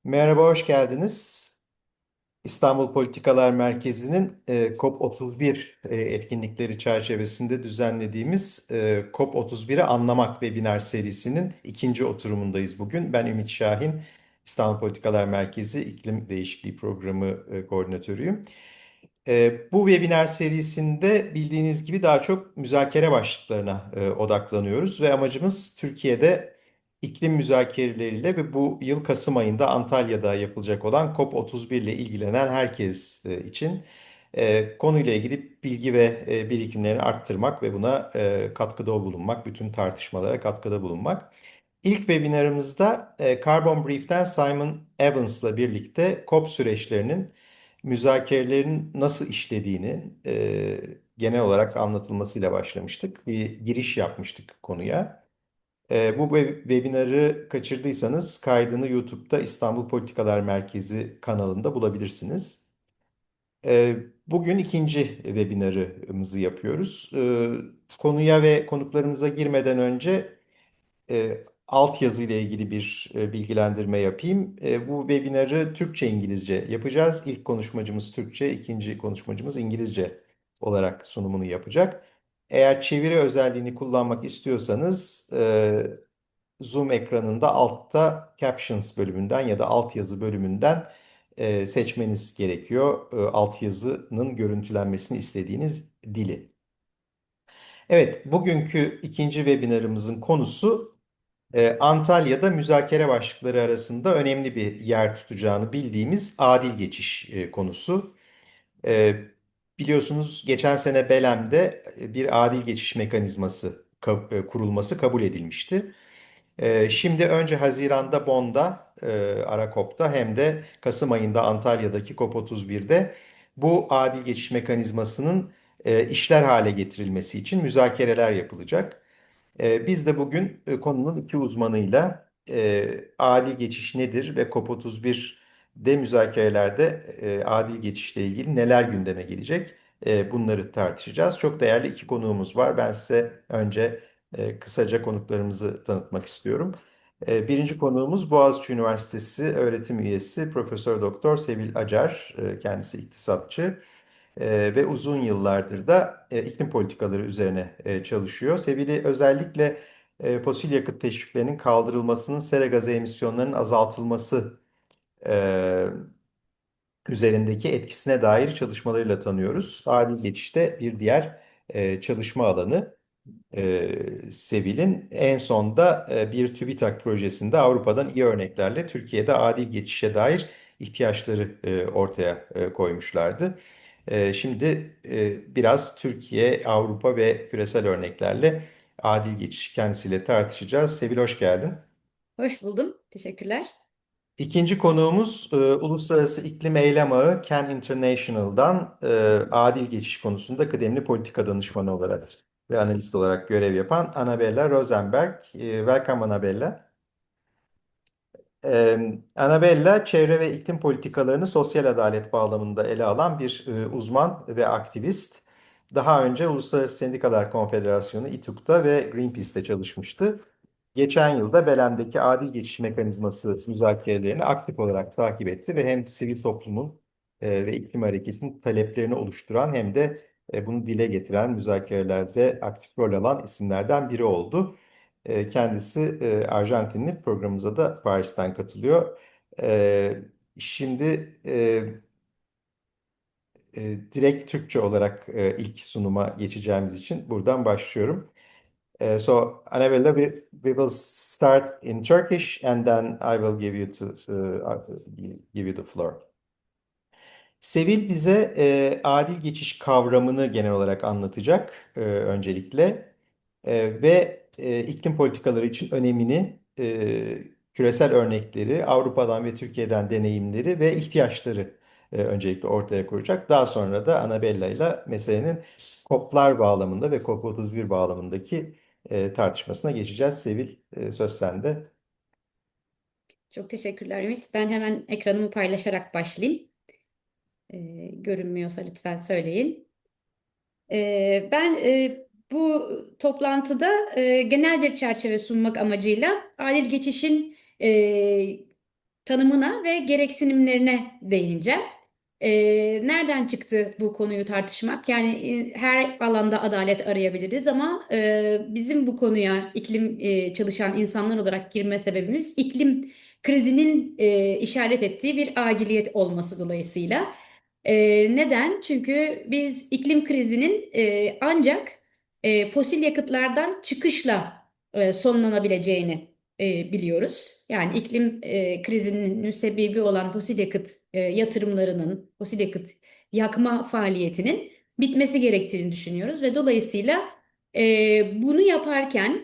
Merhaba, hoş geldiniz. İstanbul Politikalar Merkezi'nin COP31 etkinlikleri çerçevesinde düzenlediğimiz COP31'i Anlamak webinar serisinin ikinci oturumundayız bugün. Ben Ümit Şahin, İstanbul Politikalar Merkezi İklim Değişikliği Programı koordinatörüyüm. Bu webinar serisinde bildiğiniz gibi daha çok müzakere başlıklarına odaklanıyoruz ve amacımız Türkiye'de iklim müzakereleriyle ve bu yıl Kasım ayında Antalya'da yapılacak olan COP31 ile ilgilenen herkes için konuyla ilgili bilgi ve birikimlerini arttırmak ve buna katkıda bulunmak, bütün tartışmalara katkıda bulunmak. İlk webinarımızda Carbon Brief'ten Simon Evans'la birlikte COP süreçlerinin müzakerelerin nasıl işlediğini genel olarak anlatılmasıyla başlamıştık. Bir giriş yapmıştık konuya. Bu webinarı kaçırdıysanız kaydını YouTube'da İstanbul Politikalar Merkezi kanalında bulabilirsiniz. Bugün ikinci webinarımızı yapıyoruz. Konuya ve konuklarımıza girmeden önce altyazı ile ilgili bir bilgilendirme yapayım. Bu webinarı Türkçe-İngilizce yapacağız. İlk konuşmacımız Türkçe, ikinci konuşmacımız İngilizce olarak sunumunu yapacak. Eğer çeviri özelliğini kullanmak istiyorsanız Zoom ekranında altta Captions bölümünden ya da altyazı bölümünden seçmeniz gerekiyor. Altyazının görüntülenmesini istediğiniz dili. Evet, bugünkü ikinci webinarımızın konusu Antalya'da müzakere başlıkları arasında önemli bir yer tutacağını bildiğimiz adil geçiş konusu. E, Biliyorsunuz geçen sene Belem'de bir adil geçiş mekanizması kurulması kabul edilmişti. Şimdi önce Haziran'da Bonn'da, Arakop'ta hem de Kasım ayında Antalya'daki COP31'de bu adil geçiş mekanizmasının işler hale getirilmesi için müzakereler yapılacak. Biz de bugün konunun iki uzmanıyla adil geçiş nedir ve COP31'de müzakerelerde adil geçişle ilgili neler gündeme gelecek bunları tartışacağız. Çok değerli iki konuğumuz var. Ben size önce kısaca konuklarımızı tanıtmak istiyorum. Birinci konuğumuz Boğaziçi Üniversitesi öğretim üyesi Profesör Doktor Sevil Acar. Kendisi iktisatçı. Ve uzun yıllardır da iklim politikaları üzerine çalışıyor. Sevil'i özellikle fosil yakıt teşviklerinin kaldırılmasının sera gazı emisyonlarının azaltılması e, üzerindeki etkisine dair çalışmalarıyla tanıyoruz. Adil geçişte bir diğer çalışma alanı. Sevil'in en sonda bir TÜBİTAK projesinde Avrupa'dan iyi örneklerle Türkiye'de adil geçişe dair ihtiyaçları ortaya koymuşlardı. Şimdi biraz Türkiye, Avrupa ve küresel örneklerle adil geçişi kendisiyle tartışacağız. Sevil, hoş geldin. Hoş buldum. Teşekkürler. İkinci konuğumuz Uluslararası İklim Eylem Ağı Can International'dan adil geçiş konusunda kıdemli politika danışmanı olarak ve analist olarak görev yapan Annabella Rosenberg. Welcome Annabella. Annabella, çevre ve iklim politikalarını sosyal adalet bağlamında ele alan bir uzman ve aktivist. Daha önce Uluslararası Sendikalar Konfederasyonu İTÜK'ta ve Greenpeace'te çalışmıştı. Geçen yılda Belen'deki adil geçiş mekanizması müzakerelerini aktif olarak takip etti ve hem sivil toplumun ve iklim hareketinin taleplerini oluşturan hem de bunu dile getiren müzakerelerde aktif rol alan isimlerden biri oldu. Kendisi Arjantinli, programımıza da Paris'ten katılıyor. Şimdi direkt Türkçe olarak ilk sunuma geçeceğimiz için buradan başlıyorum. So Annabella, we will start in Turkish and then I will give you the floor. Sevil bize adil geçiş kavramını genel olarak anlatacak öncelikle. Ve iklim politikaları için önemini, küresel örnekleri, Avrupa'dan ve Türkiye'den deneyimleri ve ihtiyaçları öncelikle ortaya koyacak. Daha sonra da Annabella ile meselenin COP'lar bağlamında ve COP31 bağlamındaki tartışmasına geçeceğiz. Sevil, söz sende. Çok teşekkürler Ümit. Ben hemen ekranımı paylaşarak başlayayım. Görünmüyorsa lütfen söyleyin. Ben bu toplantıda genel bir çerçeve sunmak amacıyla adil geçişin tanımına ve gereksinimlerine değineceğim. Nereden çıktı bu konuyu tartışmak? Yani her alanda adalet arayabiliriz ama bizim bu konuya iklim çalışan insanlar olarak girme sebebimiz iklim krizinin işaret ettiği bir aciliyet olması dolayısıyla. Neden? Çünkü biz iklim krizinin ancak fosil yakıtlardan çıkışla sonlanabileceğini biliyoruz. Yani iklim krizinin müsebbibi olan fosil yakıt yatırımlarının, fosil yakıt yakma faaliyetinin bitmesi gerektiğini düşünüyoruz ve dolayısıyla bunu yaparken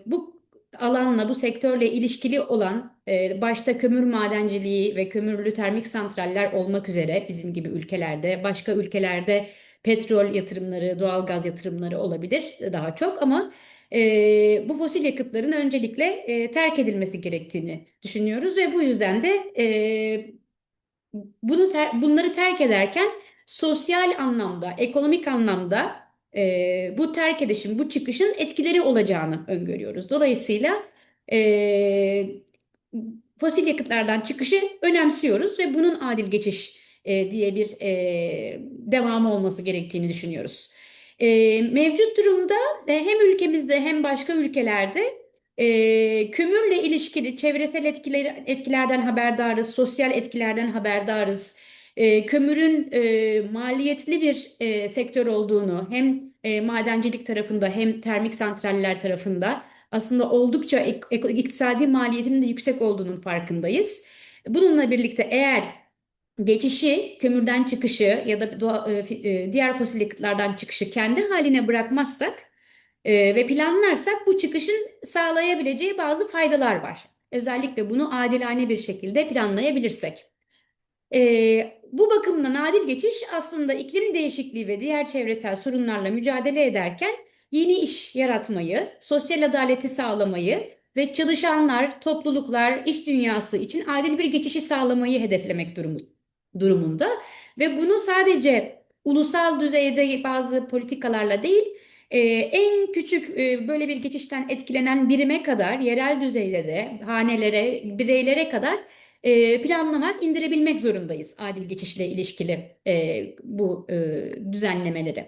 bu alanla, bu sektörle ilişkili olan başta kömür madenciliği ve kömürlü termik santraller olmak üzere bizim gibi ülkelerde, başka ülkelerde petrol yatırımları, doğal gaz yatırımları olabilir daha çok ama bu fosil yakıtların öncelikle terk edilmesi gerektiğini düşünüyoruz ve bu yüzden de bunları terk ederken sosyal anlamda, ekonomik anlamda bu terk edişin, bu çıkışın etkileri olacağını öngörüyoruz. Dolayısıyla e, fosil yakıtlardan çıkışı önemsiyoruz ve bunun adil geçiş diye bir devamı olması gerektiğini düşünüyoruz. Mevcut durumda hem ülkemizde hem başka ülkelerde kömürle ilişkili çevresel etkilerden haberdarız, sosyal etkilerden haberdarız. Kömürün maliyetli bir sektör olduğunu hem madencilik tarafında hem termik santraller tarafında aslında oldukça iktisadi maliyetinin de yüksek olduğunun farkındayız. Bununla birlikte eğer geçişi, kömürden çıkışı ya da diğer fosil yakıtlardan çıkışı kendi haline bırakmazsak ve planlarsak bu çıkışın sağlayabileceği bazı faydalar var. Özellikle bunu adilane bir şekilde planlayabilirsek. Bu bakımdan adil geçiş aslında iklim değişikliği ve diğer çevresel sorunlarla mücadele ederken yeni iş yaratmayı, sosyal adaleti sağlamayı ve çalışanlar, topluluklar, iş dünyası için adil bir geçişi sağlamayı hedeflemek durumunda. Ve bunu sadece ulusal düzeyde bazı politikalarla değil, en küçük böyle bir geçişten etkilenen birime kadar, yerel düzeyde de hanelere, bireylere kadar planlamak, indirebilmek zorundayız adil geçişle ilişkili bu düzenlemeleri.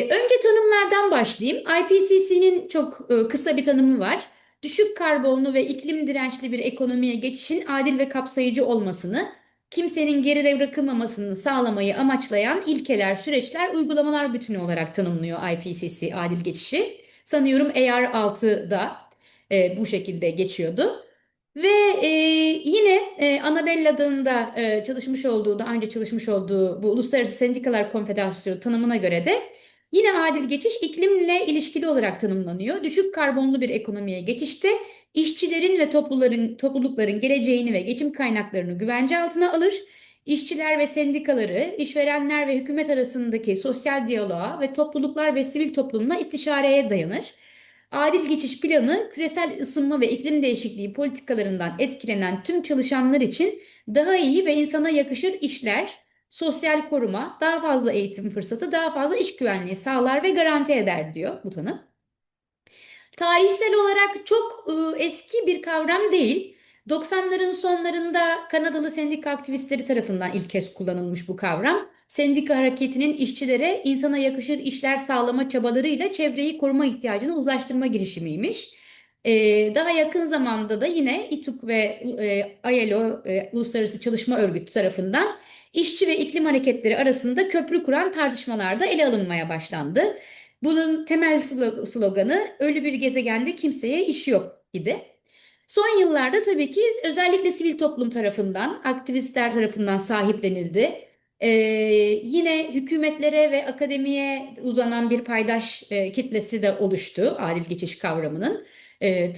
Önce tanımlardan başlayayım. IPCC'nin çok kısa bir tanımı var. Düşük karbonlu ve iklim dirençli bir ekonomiye geçişin adil ve kapsayıcı olmasını, kimsenin geride bırakılmamasını sağlamayı amaçlayan ilkeler, süreçler, uygulamalar bütünü olarak tanımlıyor IPCC adil geçişi. Sanıyorum AR6'da bu şekilde geçiyordu. Ve yine Annabelle da çalışmış olduğu, daha önce çalışmış olduğu bu Uluslararası Sendikalar Konfederasyonu tanımına göre de yine adil geçiş iklimle ilişkili olarak tanımlanıyor. Düşük karbonlu bir ekonomiye geçişte işçilerin ve toplulukların geleceğini ve geçim kaynaklarını güvence altına alır. İşçiler ve sendikaları, işverenler ve hükümet arasındaki sosyal diyaloğa ve topluluklar ve sivil toplumla istişareye dayanır. Adil geçiş planı küresel ısınma ve iklim değişikliği politikalarından etkilenen tüm çalışanlar için daha iyi ve insana yakışır işler, sosyal koruma, daha fazla eğitim fırsatı, daha fazla iş güvenliği sağlar ve garanti eder diyor bu tanım. Tarihsel olarak çok eski bir kavram değil. 90'ların sonlarında Kanadalı sendika aktivistleri tarafından ilk kez kullanılmış bu kavram. Sendika hareketinin işçilere insana yakışır işler sağlama çabalarıyla çevreyi koruma ihtiyacını uzlaştırma girişimiymiş. Daha yakın zamanda da yine İTÜK ve ILO, Uluslararası Çalışma Örgütü tarafından işçi ve iklim hareketleri arasında köprü kuran tartışmalarda ele alınmaya başlandı. Bunun temel sloganı ölü bir gezegende kimseye iş yok idi. Son yıllarda tabii ki özellikle sivil toplum tarafından, aktivistler tarafından sahiplenildi. Ee, Yine hükümetlere ve akademiye uzanan bir paydaş kitlesi de oluştu adil geçiş kavramının.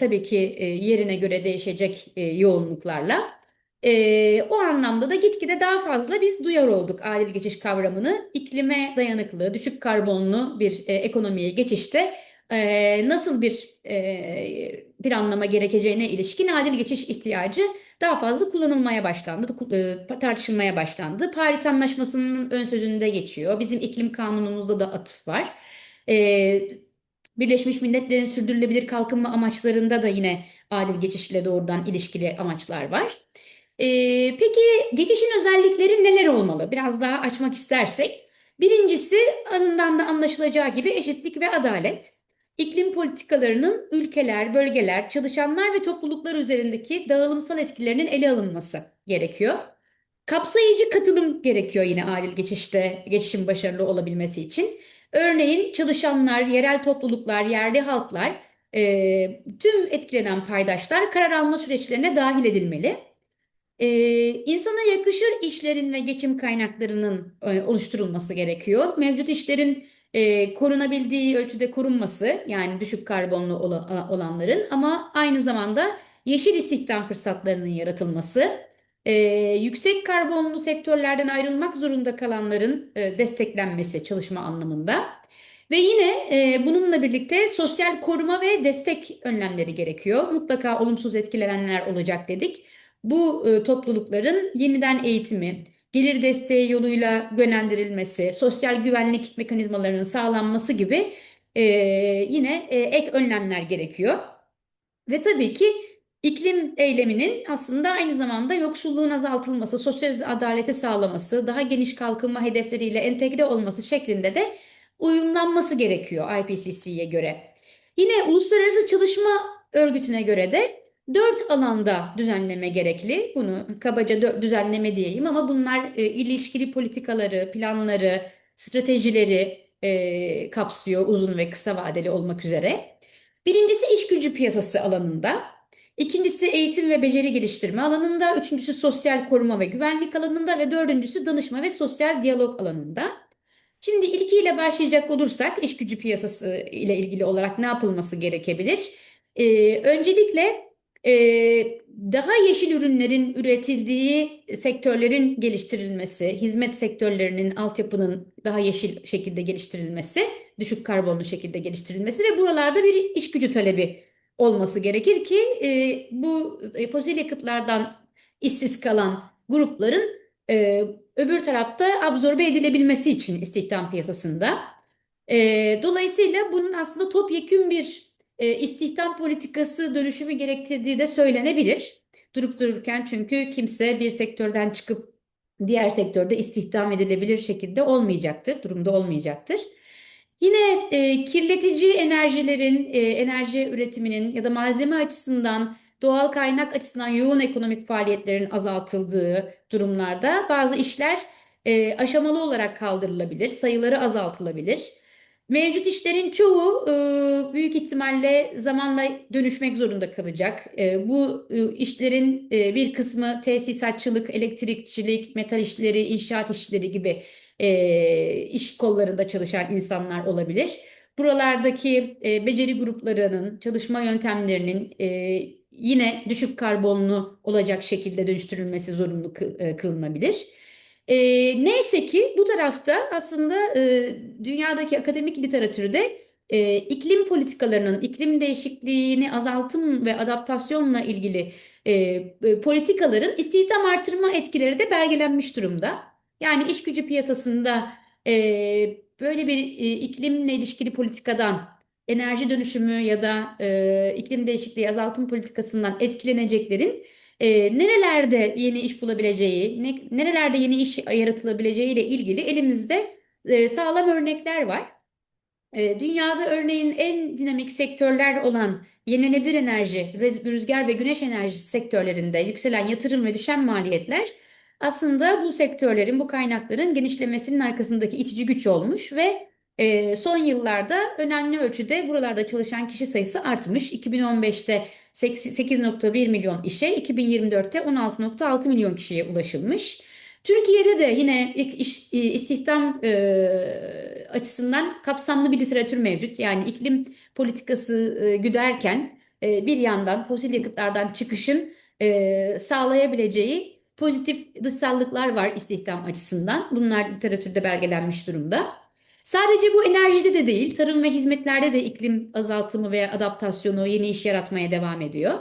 Tabii ki yerine göre değişecek yoğunluklarla. O anlamda da gitgide daha fazla biz duyar olduk adil geçiş kavramını. İklime dayanıklı, düşük karbonlu bir ekonomiye geçişte nasıl bir planlama gerekeceğine ilişkin adil geçiş ihtiyacı daha fazla kullanılmaya başlandı, tartışılmaya başlandı. Paris Anlaşması'nın ön sözünde geçiyor. Bizim iklim kanunumuzda da atıf var. E, Birleşmiş Milletler'in sürdürülebilir kalkınma amaçlarında da yine adil geçişle doğrudan ilişkili amaçlar var. Peki geçişin özellikleri neler olmalı? Biraz daha açmak istersek. Birincisi adından da anlaşılacağı gibi eşitlik ve adalet. İklim politikalarının ülkeler, bölgeler, çalışanlar ve topluluklar üzerindeki dağılımsal etkilerinin ele alınması gerekiyor. Kapsayıcı katılım gerekiyor yine adil geçişte, geçişin başarılı olabilmesi için. Örneğin çalışanlar, yerel topluluklar, yerli halklar, tüm etkilenen paydaşlar karar alma süreçlerine dahil edilmeli. İnsana yakışır işlerin ve geçim kaynaklarının oluşturulması gerekiyor. Mevcut işlerin korunabildiği ölçüde korunması, yani düşük karbonlu olanların, ama aynı zamanda yeşil istihdam fırsatlarının yaratılması, e, yüksek karbonlu sektörlerden ayrılmak zorunda kalanların desteklenmesi çalışma anlamında. Ve yine bununla birlikte sosyal koruma ve destek önlemleri gerekiyor. Mutlaka olumsuz etkilenenler olacak dedik. Bu toplulukların yeniden eğitimi, gelir desteği yoluyla yönlendirilmesi, sosyal güvenlik mekanizmalarının sağlanması gibi yine ek önlemler gerekiyor. Ve tabii ki iklim eyleminin aslında aynı zamanda yoksulluğun azaltılması, sosyal adaleti sağlaması, daha geniş kalkınma hedefleriyle entegre olması şeklinde de uyumlanması gerekiyor IPCC'ye göre. Yine Uluslararası Çalışma Örgütü'ne göre de dört alanda düzenleme gerekli. Bunu kabaca düzenleme diyeyim, ama bunlar ilişkili politikaları, planları, stratejileri kapsıyor, uzun ve kısa vadeli olmak üzere. Birincisi iş gücü piyasası alanında, ikincisi eğitim ve beceri geliştirme alanında, üçüncüsü sosyal koruma ve güvenlik alanında ve dördüncüsü danışma ve sosyal diyalog alanında. Şimdi ilkiyle başlayacak olursak iş gücü piyasası ile ilgili olarak ne yapılması gerekebilir? Öncelikle e, daha yeşil ürünlerin üretildiği sektörlerin geliştirilmesi, hizmet sektörlerinin altyapının daha yeşil şekilde geliştirilmesi, düşük karbonlu şekilde geliştirilmesi ve buralarda bir iş gücü talebi olması gerekir ki bu fosil yakıtlardan işsiz kalan grupların öbür tarafta absorbe edilebilmesi için istihdam piyasasında. Dolayısıyla bunun aslında topyekün bir istihdam politikası dönüşümü gerektirdiği de söylenebilir. Durup dururken, çünkü kimse bir sektörden çıkıp diğer sektörde istihdam edilebilir şekilde olmayacaktır, durumda olmayacaktır. Yine kirletici enerjilerin, enerji üretiminin ya da malzeme açısından, doğal kaynak açısından yoğun ekonomik faaliyetlerin azaltıldığı durumlarda bazı işler aşamalı olarak kaldırılabilir, sayıları azaltılabilir. Mevcut işlerin çoğu büyük ihtimalle zamanla dönüşmek zorunda kalacak. Bu işlerin bir kısmı tesisatçılık, elektrikçilik, metal işleri, inşaat işleri gibi iş kollarında çalışan insanlar olabilir. Buralardaki beceri gruplarının, çalışma yöntemlerinin yine düşük karbonlu olacak şekilde dönüştürülmesi zorunlu kılınabilir. Neyse ki bu tarafta aslında dünyadaki akademik literatürde iklim politikalarının, iklim değişikliğini azaltım ve adaptasyonla ilgili politikaların istihdam artırma etkileri de belgelenmiş durumda. Yani iş gücü piyasasında böyle bir iklimle ilişkili politikadan, enerji dönüşümü ya da iklim değişikliği azaltım politikasından etkileneceklerin nerelerde yeni iş bulabileceği, nerelerde yeni iş yaratılabileceği ile ilgili elimizde sağlam örnekler var. Dünyada örneğin en dinamik sektörler olan yenilenebilir enerji, rüzgar ve güneş enerjisi sektörlerinde yükselen yatırım ve düşen maliyetler aslında bu sektörlerin, bu kaynakların genişlemesinin arkasındaki itici güç olmuş ve son yıllarda önemli ölçüde buralarda çalışan kişi sayısı artmış. 2015'te 8,1 milyon işe, 2024'te 16,6 milyon kişiye ulaşılmış. Türkiye'de de yine istihdam açısından kapsamlı bir literatür mevcut. Yani iklim politikası güderken bir yandan fosil yakıtlardan çıkışın sağlayabileceği pozitif dışsallıklar var istihdam açısından. Bunlar literatürde belgelenmiş durumda. Sadece bu enerjide de değil, tarım ve hizmetlerde de iklim azaltımı veya adaptasyonu yeni iş yaratmaya devam ediyor.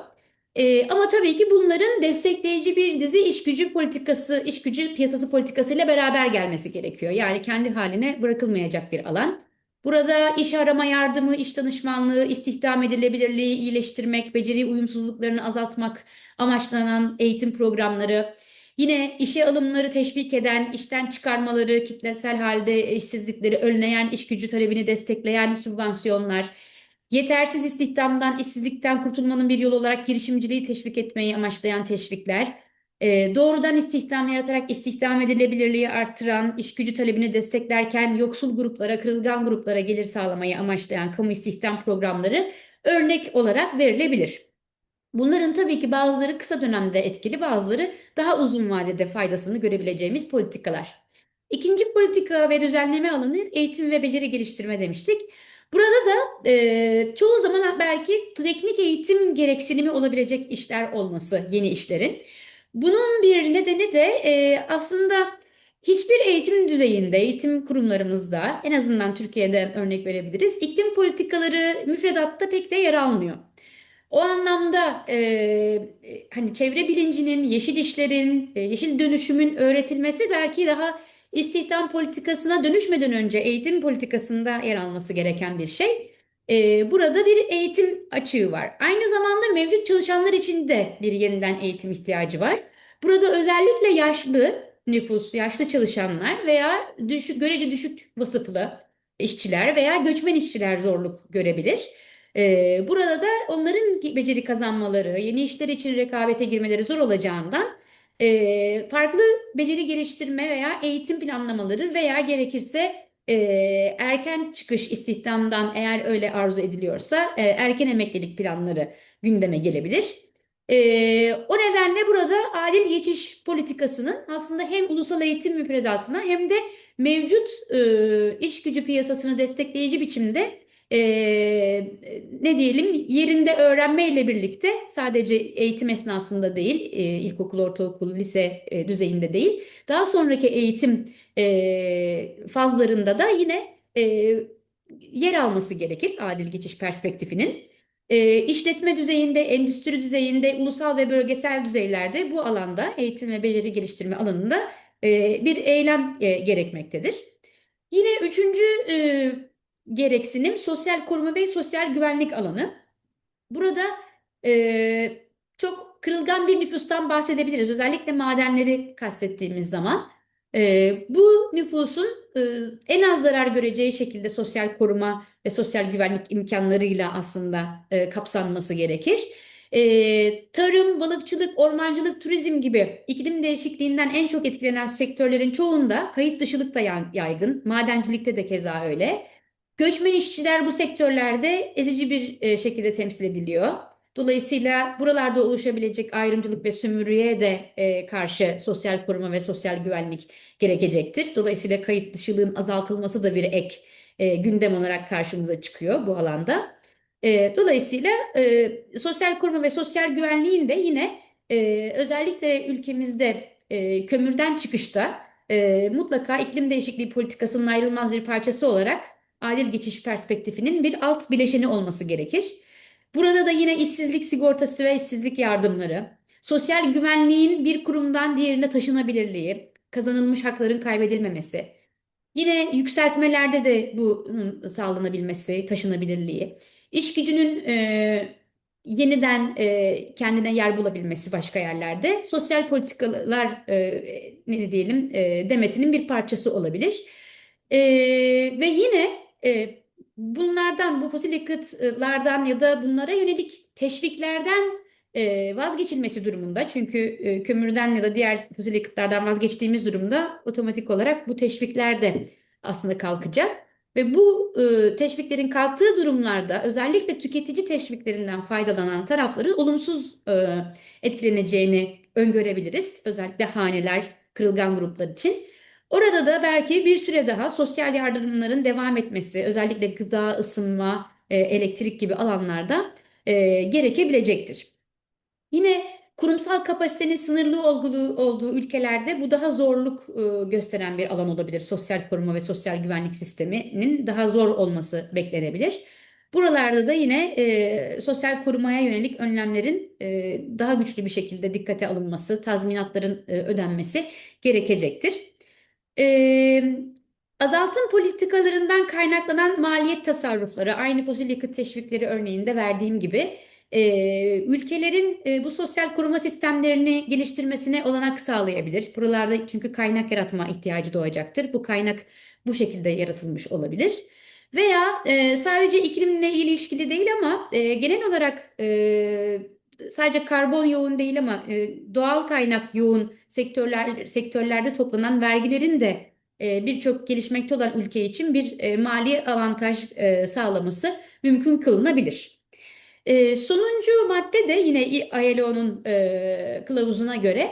Ama tabii ki bunların destekleyici bir dizi iş gücü politikası, iş gücü piyasası politikası ile beraber gelmesi gerekiyor. Yani kendi haline bırakılmayacak bir alan. Burada iş arama yardımı, iş danışmanlığı, istihdam edilebilirliği iyileştirmek, beceri uyumsuzluklarını azaltmak amaçlanan eğitim programları, yine işe alımları teşvik eden, işten çıkarmaları, kitlesel halde işsizlikleri önleyen, iş gücü talebini destekleyen sübvansiyonlar, yetersiz istihdamdan, işsizlikten kurtulmanın bir yolu olarak girişimciliği teşvik etmeyi amaçlayan teşvikler, doğrudan istihdam yaratarak istihdam edilebilirliği arttıran, iş gücü talebini desteklerken yoksul gruplara, kırılgan gruplara gelir sağlamayı amaçlayan kamu istihdam programları örnek olarak verilebilir. Bunların tabii ki bazıları kısa dönemde etkili, bazıları daha uzun vadede faydasını görebileceğimiz politikalar. İkinci politika ve düzenleme alanı eğitim ve beceri geliştirme demiştik. Burada da çoğu zaman belki teknik eğitim gereksinimi olabilecek işler olması yeni işlerin. Bunun bir nedeni de aslında hiçbir eğitim düzeyinde, eğitim kurumlarımızda en azından Türkiye'den örnek verebiliriz. İklim politikaları müfredatta pek de yer almıyor. O anlamda hani çevre bilincinin, yeşil işlerin, yeşil dönüşümün öğretilmesi belki daha istihdam politikasına dönüşmeden önce eğitim politikasında yer alması gereken bir şey. Burada bir eğitim açığı var. Aynı zamanda mevcut çalışanlar için de bir yeniden eğitim ihtiyacı var. Burada özellikle yaşlı nüfus, yaşlı çalışanlar veya görece düşük vasıflı işçiler veya göçmen işçiler zorluk görebilir. Burada da onların beceri kazanmaları, yeni işler için rekabete girmeleri zor olacağından farklı beceri geliştirme veya eğitim planlamaları veya gerekirse erken çıkış istihdamdan eğer öyle arzu ediliyorsa erken emeklilik planları gündeme gelebilir. O nedenle burada adil geçiş politikasının aslında hem ulusal eğitim müfredatına hem de mevcut iş gücü piyasasını destekleyici biçimde ne diyelim yerinde öğrenmeyle birlikte sadece eğitim esnasında değil, ilkokul, ortaokul, lise düzeyinde değil, daha sonraki eğitim fazlarında da yine yer alması gerekir adil geçiş perspektifinin. İşletme düzeyinde, endüstri düzeyinde, ulusal ve bölgesel düzeylerde bu alanda eğitim ve beceri geliştirme alanında bir eylem gerekmektedir. Yine üçüncü gereksinim sosyal koruma ve sosyal güvenlik alanı. Burada e, çok kırılgan bir nüfustan bahsedebiliriz. Özellikle madenleri kastettiğimiz zaman. Bu nüfusun en az zarar göreceği şekilde sosyal koruma ve sosyal güvenlik imkanlarıyla aslında kapsanması gerekir. Tarım, balıkçılık, ormancılık, turizm gibi iklim değişikliğinden en çok etkilenen sektörlerin çoğunda kayıt dışılık da yaygın. Madencilikte de keza öyle. Göçmen işçiler bu sektörlerde ezici bir şekilde temsil ediliyor. Dolayısıyla buralarda oluşabilecek ayrımcılık ve sömürüye de karşı sosyal koruma ve sosyal güvenlik gerekecektir. Dolayısıyla kayıt dışılığın azaltılması da bir ek gündem olarak karşımıza çıkıyor bu alanda. Dolayısıyla sosyal koruma ve sosyal güvenliğin de yine özellikle ülkemizde kömürden çıkışta mutlaka iklim değişikliği politikasının ayrılmaz bir parçası olarak adil geçiş perspektifinin bir alt bileşeni olması gerekir. Burada da yine işsizlik sigortası ve işsizlik yardımları, sosyal güvenliğin bir kurumdan diğerine taşınabilirliği, kazanılmış hakların kaybedilmemesi, yine yükseltmelerde de bunun sağlanabilmesi, taşınabilirliği, iş gücünün yeniden kendine yer bulabilmesi başka yerlerde, sosyal politikalar ne diyelim demetinin bir parçası olabilir. E, Ve yine bunlardan, bu fosil yakıtlardan ya da bunlara yönelik teşviklerden vazgeçilmesi durumunda. Çünkü kömürden ya da diğer fosil yakıtlardan vazgeçtiğimiz durumda otomatik olarak bu teşvikler de aslında kalkacak. Ve bu teşviklerin kalktığı durumlarda özellikle tüketici teşviklerinden faydalanan tarafların olumsuz etkileneceğini öngörebiliriz. Özellikle haneler, kırılgan gruplar için. Orada da belki bir süre daha sosyal yardımların devam etmesi, özellikle gıda, ısınma, elektrik gibi alanlarda gerekebilecektir. Yine kurumsal kapasitenin sınırlı olduğu ülkelerde bu daha zorluk gösteren bir alan olabilir. Sosyal koruma ve sosyal güvenlik sisteminin daha zor olması beklenebilir. Buralarda da yine sosyal korumaya yönelik önlemlerin daha güçlü bir şekilde dikkate alınması, tazminatların ödenmesi gerekecektir. Azaltım politikalarından kaynaklanan maliyet tasarrufları, aynı fosil yakıt teşvikleri örneğinde verdiğim gibi, ülkelerin bu sosyal koruma sistemlerini geliştirmesine olanak sağlayabilir. Buralarda çünkü kaynak yaratma ihtiyacı doğacaktır. Bu kaynak bu şekilde yaratılmış olabilir. Veya sadece iklimle ilişkili değil ama genel olarak sadece karbon yoğun değil ama doğal kaynak yoğun sektörlerde toplanan vergilerin de birçok gelişmekte olan ülke için bir mali avantaj sağlaması mümkün kılınabilir. Sonuncu madde de yine ILO'nun kılavuzuna göre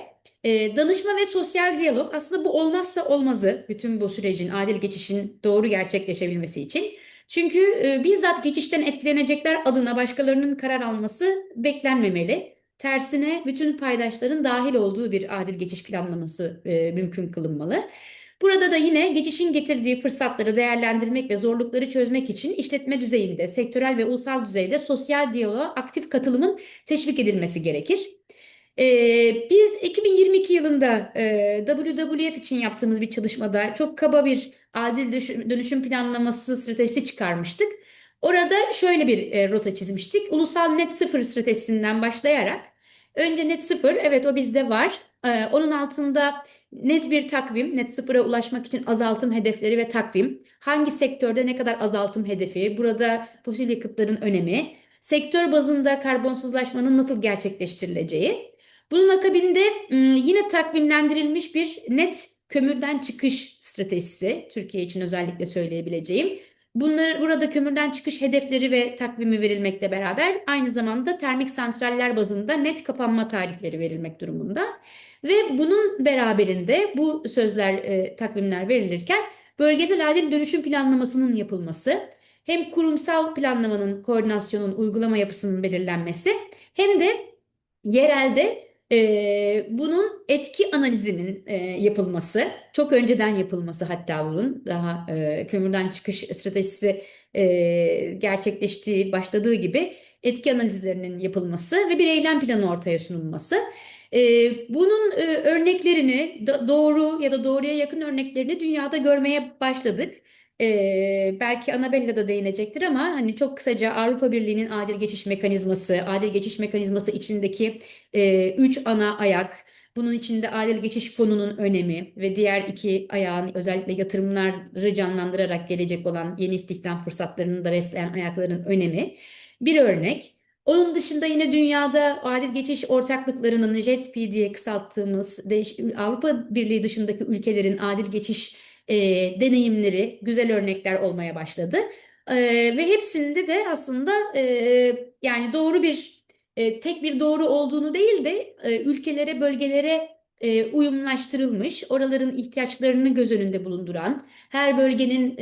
danışma ve sosyal diyalog aslında bu olmazsa olmazı bütün bu sürecin adil geçişin doğru gerçekleşebilmesi için. Çünkü bizzat geçişten etkilenecekler adına başkalarının karar alması beklenmemeli. Tersine bütün paydaşların dahil olduğu bir adil geçiş planlaması mümkün kılınmalı. Burada da yine geçişin getirdiği fırsatları değerlendirmek ve zorlukları çözmek için işletme düzeyinde, sektörel ve ulusal düzeyde sosyal diyaloğa aktif katılımın teşvik edilmesi gerekir. Biz 2022 yılında WWF için yaptığımız bir çalışmada çok kaba bir adil dönüşüm planlaması stratejisi çıkarmıştık. Orada şöyle bir rota çizmiştik. Ulusal net sıfır stratejisinden başlayarak önce net sıfır, evet o bizde var. Onun altında net bir takvim, net sıfıra ulaşmak için azaltım hedefleri ve takvim. Hangi sektörde ne kadar azaltım hedefi, burada fosil yakıtların önemi, sektör bazında karbonsuzlaşmanın nasıl gerçekleştirileceği. Bunun akabinde yine takvimlendirilmiş bir net kömürden çıkış stratejisi, Türkiye için özellikle söyleyebileceğim. Burada kömürden çıkış hedefleri ve takvimi verilmekle beraber aynı zamanda termik santraller bazında net kapanma tarihleri verilmek durumunda. Ve bunun beraberinde bu sözler, takvimler verilirken bölgesel adil dönüşüm planlamasının yapılması, hem kurumsal planlamanın, koordinasyonun, uygulama yapısının belirlenmesi hem de yerelde bunun etki analizinin yapılması, çok önceden yapılması hatta bunun daha kömürden çıkış stratejisi başladığı gibi etki analizlerinin yapılması ve bir eylem planı ortaya sunulması. Bunun örneklerini, doğru ya da doğruya yakın örneklerini dünyada görmeye başladık. Belki Annabella da değinecektir ama hani çok kısaca Avrupa Birliği'nin adil geçiş mekanizması, adil geçiş mekanizması içindeki üç ana ayak, bunun içinde adil geçiş fonunun önemi ve diğer iki ayağın özellikle yatırımları canlandırarak gelecek olan yeni istihdam fırsatlarını da besleyen ayakların önemi bir örnek. Onun dışında yine dünyada adil geçiş ortaklıklarının JETP diye kısalttığımız Avrupa Birliği dışındaki ülkelerin adil geçiş deneyimleri güzel örnekler olmaya başladı. Ve hepsinde de aslında yani doğru bir tek bir doğru olduğunu değil de ülkelere, bölgelere uyumlaştırılmış, oraların ihtiyaçlarını göz önünde bulunduran, her bölgenin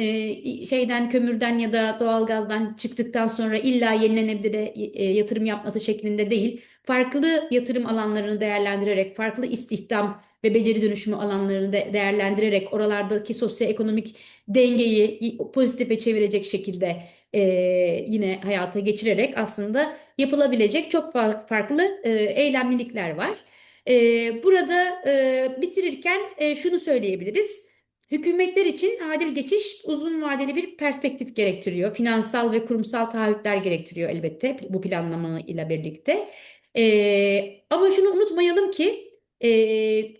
şeyden, kömürden ya da doğalgazdan çıktıktan sonra illa yenilenebilire yatırım yapması şeklinde değil, farklı yatırım alanlarını değerlendirerek, farklı istihdam ve beceri dönüşümü alanlarını değerlendirerek oralardaki sosyoekonomik dengeyi pozitife çevirecek şekilde yine hayata geçirerek aslında yapılabilecek çok farklı eylemlilikler var. Burada bitirirken şunu söyleyebiliriz. Hükümetler için adil geçiş uzun vadeli bir perspektif gerektiriyor. Finansal ve kurumsal taahhütler gerektiriyor elbette bu planlama ile birlikte. Ama şunu unutmayalım ki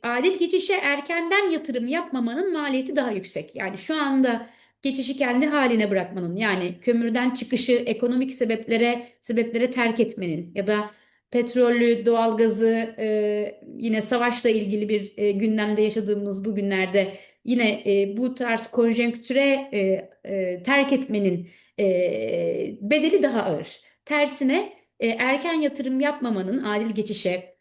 adil geçişe erkenden yatırım yapmamanın maliyeti daha yüksek. Yani şu anda geçişi kendi haline bırakmanın, yani kömürden çıkışı ekonomik sebeplere terk etmenin ya da petrollü, doğalgazı yine savaşla ilgili bir gündemde yaşadığımız bu günlerde yine bu tarz konjonktüre terk etmenin bedeli daha ağır. Tersine erken yatırım yapmamanın adil geçişe,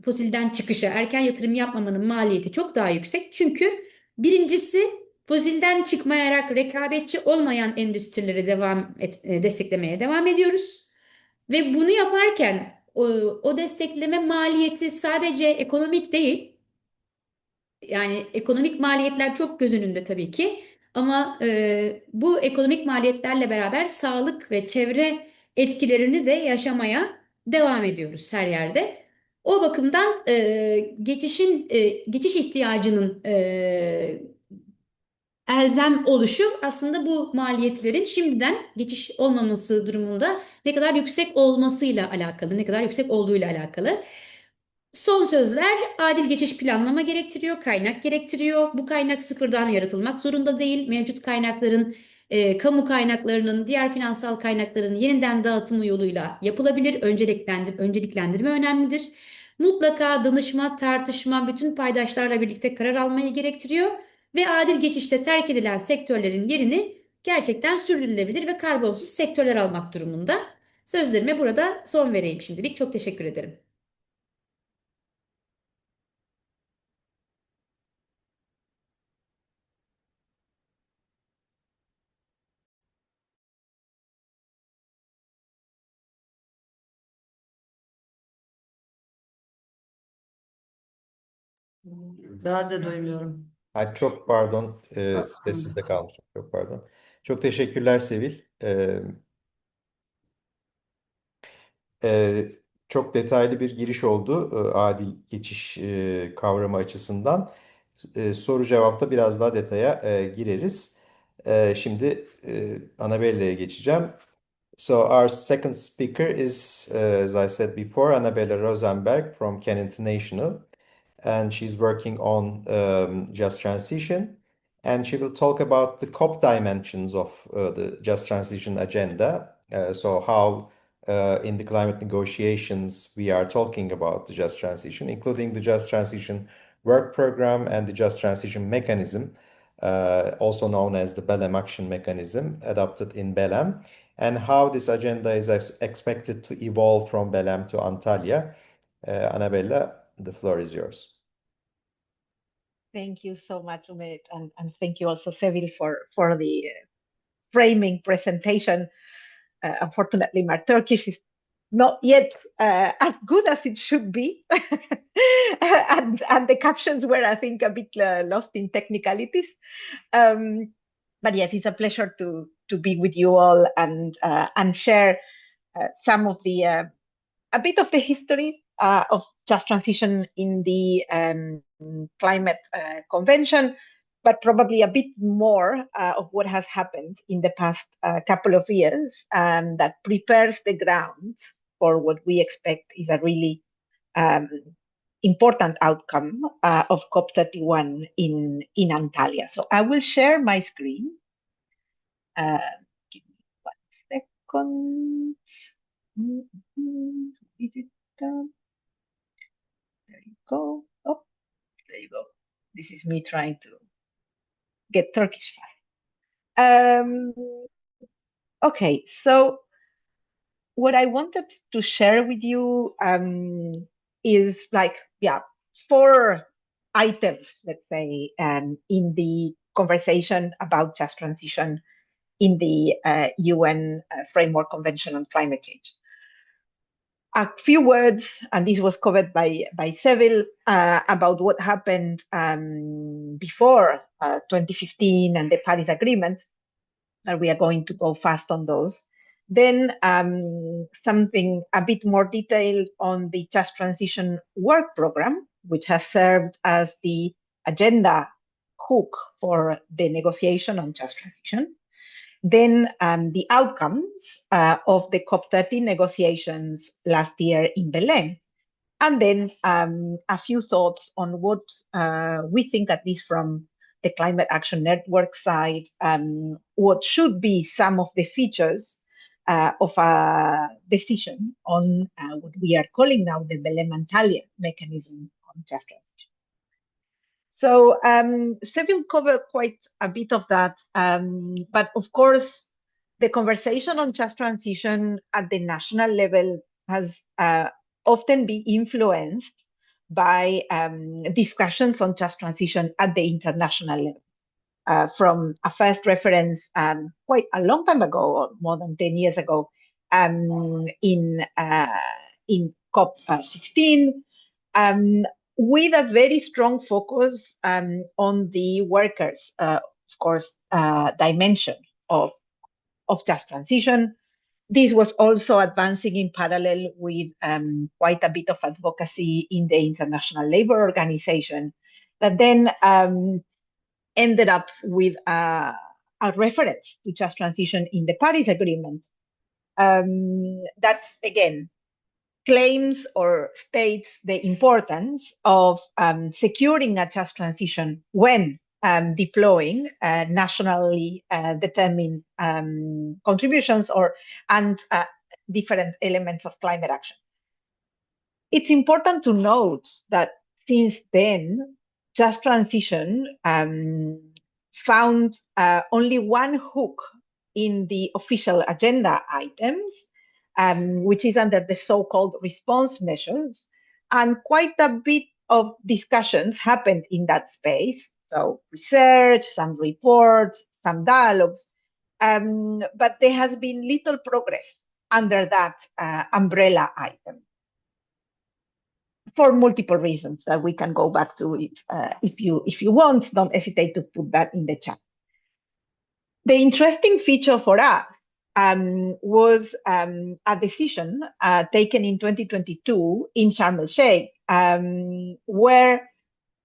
fosilden çıkışa erken yatırım yapmamanın maliyeti çok daha yüksek. Çünkü birincisi fosilden çıkmayarak rekabetçi olmayan endüstrileri desteklemeye devam ediyoruz. Ve bunu yaparken o destekleme maliyeti sadece ekonomik değil. Yani ekonomik maliyetler çok göz önünde tabii ki. Ama bu ekonomik maliyetlerle beraber sağlık ve çevre etkilerini de yaşamaya devam ediyoruz her yerde. O bakımdan geçiş ihtiyacının elzem oluşu aslında bu maliyetlerin şimdiden geçiş olmaması durumunda ne kadar yüksek olmasıyla alakalı, ne kadar yüksek olduğuyla alakalı. Son sözler adil geçiş planlama gerektiriyor, kaynak gerektiriyor. Bu kaynak sıfırdan yaratılmak zorunda değil. Mevcut kaynakların, kamu kaynaklarının, diğer finansal kaynakların yeniden dağıtımı yoluyla yapılabilir. Önceliklendirme önemlidir. Mutlaka danışma, tartışma, bütün paydaşlarla birlikte karar almayı gerektiriyor. Ve adil geçişte terk edilen sektörlerin yerini gerçekten sürdürülebilir ve karbonsuz sektörler almak durumunda. Sözlerime burada son vereyim şimdilik. Çok teşekkür ederim. Ben de duymuyorum. Ha, çok pardon, Aa, sessizde kalmışım. Çok pardon. Çok teşekkürler Sevil. Ee, Çok detaylı bir giriş oldu adil geçiş kavramı açısından. Soru cevapta biraz daha detaya gireriz. Şimdi Annabella'ya geçeceğim. So our second speaker is, as I said before, Annabella Rosenberg from Canon International, and she's working on just transition. And she will talk about the COP dimensions of the just transition agenda. So how in the climate negotiations we are talking about the just transition, including the just transition work program and the just transition mechanism, also known as the Belém action mechanism, adopted in Belém, and how this agenda is expected to evolve from Belém to Antalya. Annabella, the floor is yours. Thank you so much, Umed, and thank you also, Seville, for the framing presentation. Unfortunately, my Turkish is not yet as good as it should be, and the captions were, I think, a bit lost in technicalities. But yes, it's a pleasure to be with you all and share some of the a bit of the history of just transition in the climate convention, but probably a bit more of what has happened in the past couple of years that prepares the ground for what we expect is a really important outcome of COP31 in Antalya. So I will share my screen. Give me 1 second. Is it done? There you go. Oh, there you go. This is me trying to get Turkish file. Okay, so what I wanted to share with you is like, yeah, 4 items, let's say, in the conversation about just transition in the UN Framework Convention on Climate Change. A few words, and this was covered by Seville, about what happened before 2015 and the Paris Agreement, and we are going to go fast on those. Then something a bit more detailed on the Just Transition Work Program, which has served as the agenda hook for the negotiation on just transition. Then the outcomes of the COP30 negotiations last year in Belém. And then a few thoughts on what we think, at least from the Climate Action Network side, what should be some of the features of a decision on what we are calling now the Belém'den Antalya'ya mechanism on just transition. So Seville covered quite a bit of that, but of course, the conversation on just transition at the national level has often been influenced by discussions on just transition at the international level. From a first reference quite a long time ago, or more than 10 years ago, in COP16, with a very strong focus on the workers, of course, dimension of just transition. This was also advancing in parallel with quite a bit of advocacy in the International Labour Organization that then ended up with a reference to just transition in the Paris Agreement that, again, claims or states the importance of securing a just transition when deploying nationally determined contributions and different elements of climate action. It's important to note that since then, just transition found only one hook in the official agenda items, which is under the so-called response measures, and quite a bit of discussions happened in that space. So research, some reports, some dialogues, but there has been little progress under that umbrella item, for multiple reasons that we can go back to if you want. Don't hesitate to put that in the chat. The interesting feature for us was a decision taken in 2022 in Sharm el-Sheikh, where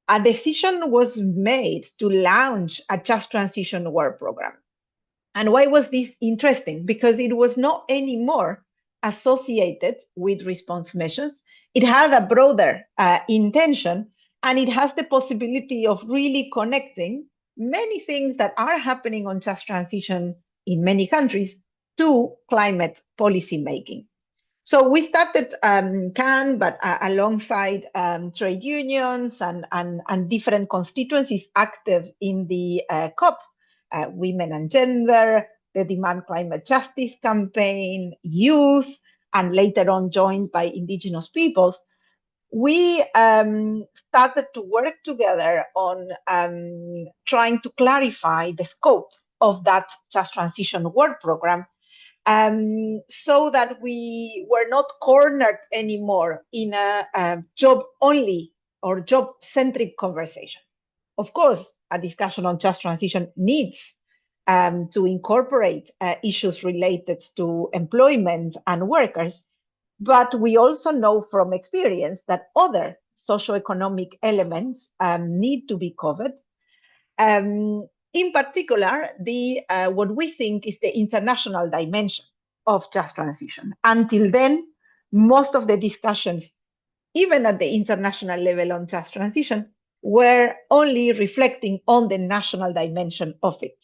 a decision was made to launch a just transition work program. And why was this interesting? Because it was not anymore associated with response measures. It had a broader intention, and it has the possibility of really connecting many things that are happening on just transition in many countries to climate policy making. So we started CAN, but alongside trade unions and different constituencies active in the COP, Women and Gender, the Demand Climate Justice campaign, youth, and later on joined by indigenous peoples. We started to work together on trying to clarify the scope of that just transition work program, so that we were not cornered anymore in a job-only or job-centric conversation. Of course, a discussion on just transition needs to incorporate issues related to employment and workers, but we also know from experience that other socioeconomic elements need to be covered. In particular, what we think is the international dimension of just transition. Until then, most of the discussions, even at the international level on just transition, were only reflecting on the national dimension of it.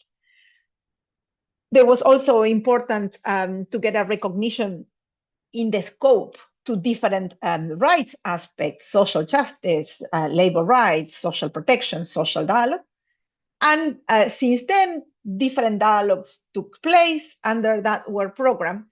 There was also important to get a recognition in the scope to different rights aspects: social justice, labor rights, social protection, social dialogue. And since then, different dialogues took place under that work program.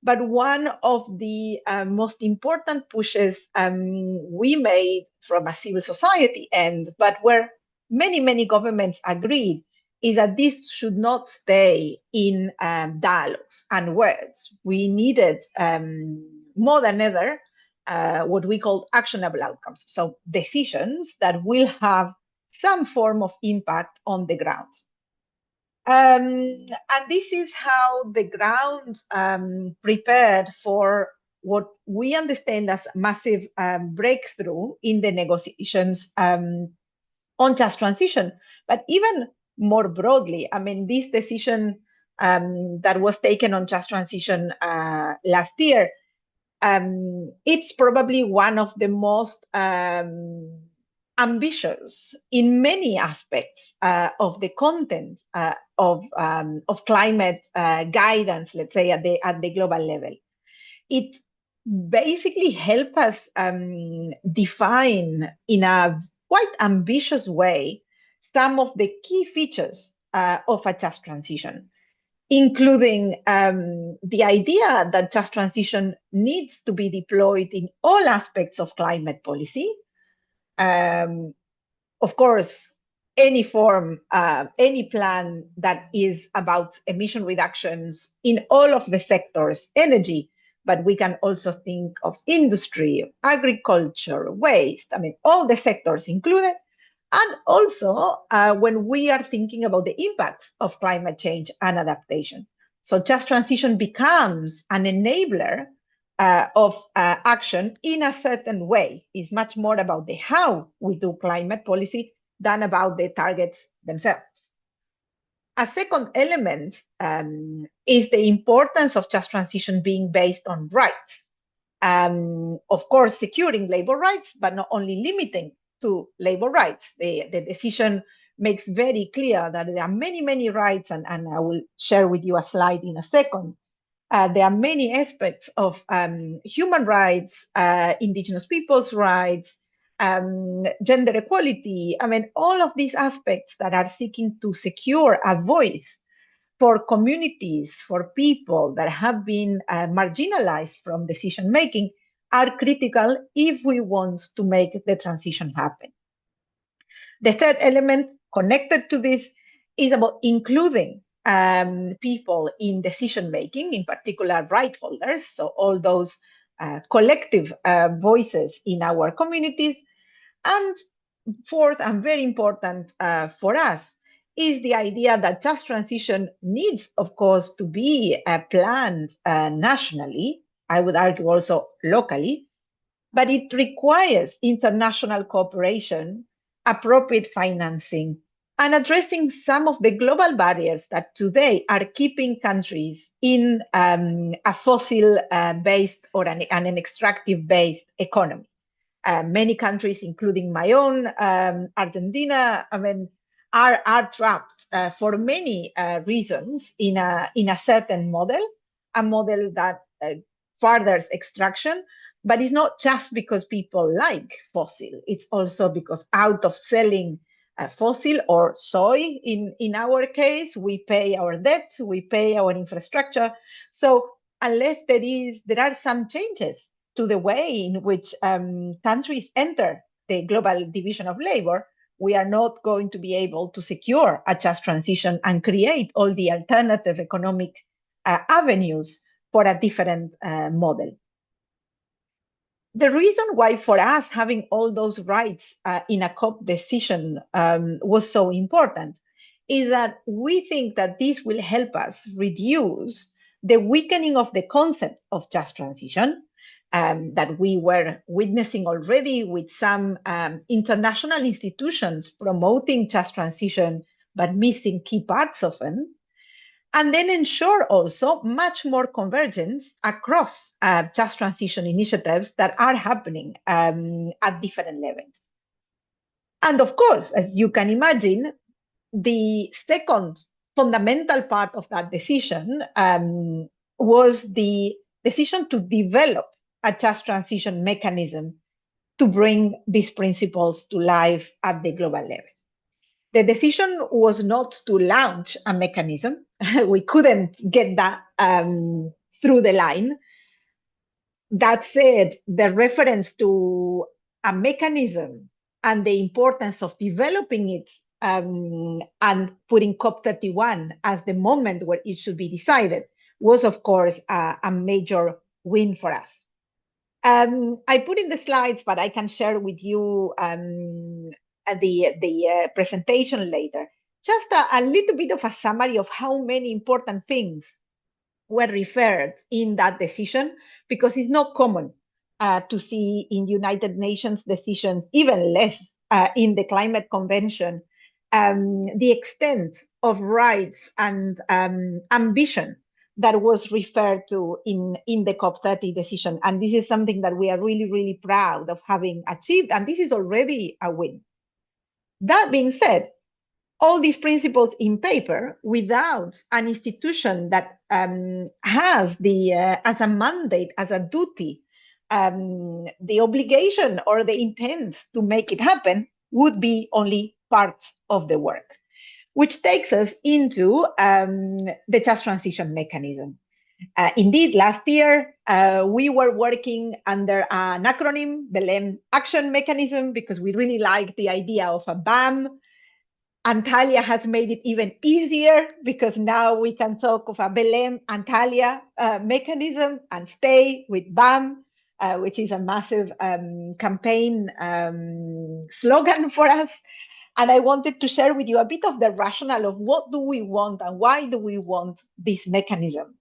But one of the most important pushes we made from a civil society end, but where many governments agreed, is that this should not stay in dialogues and words. We needed, more than ever, what we call actionable outcomes. So decisions that will have some form of impact on the ground. And this is how the ground prepared for what we understand as massive breakthrough in the negotiations on just transition. But even more broadly, I mean, this decision that was taken on just transition last year, it's probably one of the most ambitious in many aspects of the content of climate guidance, let's say at the global level. It basically helps us define in a quite ambitious way some of the key features of a just transition, including the idea that just transition needs to be deployed in all aspects of climate policy. Of course, any form, any plan that is about emission reductions in all of the sectors, energy, but we can also think of industry, agriculture, waste, I mean, all the sectors included. And also when we are thinking about the impacts of climate change and adaptation. So just transition becomes an enabler of action in a certain way. It's much more about the how we do climate policy than about the targets themselves. A second element is the importance of just transition being based on rights. Of course, securing labor rights, but not only limiting to labor rights. The decision makes very clear that there are many, many rights, and I will share with you a slide in a second. There are many aspects of human rights, indigenous people's rights, gender equality. I mean, all of these aspects that are seeking to secure a voice for communities, for people that have been marginalized from decision making are critical if we want to make the transition happen. The third element connected to this is about including people in decision making, in particular right holders, so all those collective voices in our communities. And fourth, and very important for us, is the idea that just transition needs, of course, to be planned nationally, I would argue also locally, but it requires international cooperation, appropriate financing, and addressing some of the global barriers that today are keeping countries in a fossil-based or an extractive-based economy. Many countries, including my own, Argentina, I mean, are trapped for many reasons in a certain model, a model that furthers extraction, but it's not just because people like fossil. It's also because out of selling fossil or soy, in our case, we pay our debt, we pay our infrastructure. So unless there are some changes to the way in which countries enter the global division of labor, we are not going to be able to secure a just transition and create all the alternative economic avenues for a different model. The reason why for us having all those rights in a COP decision was so important is that we think that this will help us reduce the weakening of the concept of just transition that we were witnessing already with some international institutions promoting just transition, but missing key parts of it. And then ensure also much more convergence across just transition initiatives that are happening at different levels. And of course, as you can imagine, the second fundamental part of that decision was the decision to develop a just transition mechanism to bring these principles to life at the global level. The decision was not to launch a mechanism. We couldn't get that through the line. That said, the reference to a mechanism and the importance of developing it and putting COP31 as the moment where it should be decided was, of course, a major win for us. I put in the slides, but I can share with you the presentation later. Just a little bit of a summary of how many important things were referred in that decision, because it's not common to see in United Nations decisions, even less in the Climate Convention, the extent of rights and ambition that was referred to in the COP30 decision. And this is something that we are really, really proud of having achieved. And this is already a win. That being said, all these principles in paper without an institution that has as a mandate, as a duty, the obligation or the intent to make it happen would be only part of the work, which takes us into the just transition mechanism. Indeed, last year, we were working under an acronym, Belém'den Action Mechanism, because we really like the idea of a BAM. Antalya has made it even easier because now we can talk of a Belém'den Antalya'ya mechanism and stay with BAM, which is a massive campaign slogan for us. And I wanted to share with you a bit of the rationale of what do we want and why do we want this mechanism.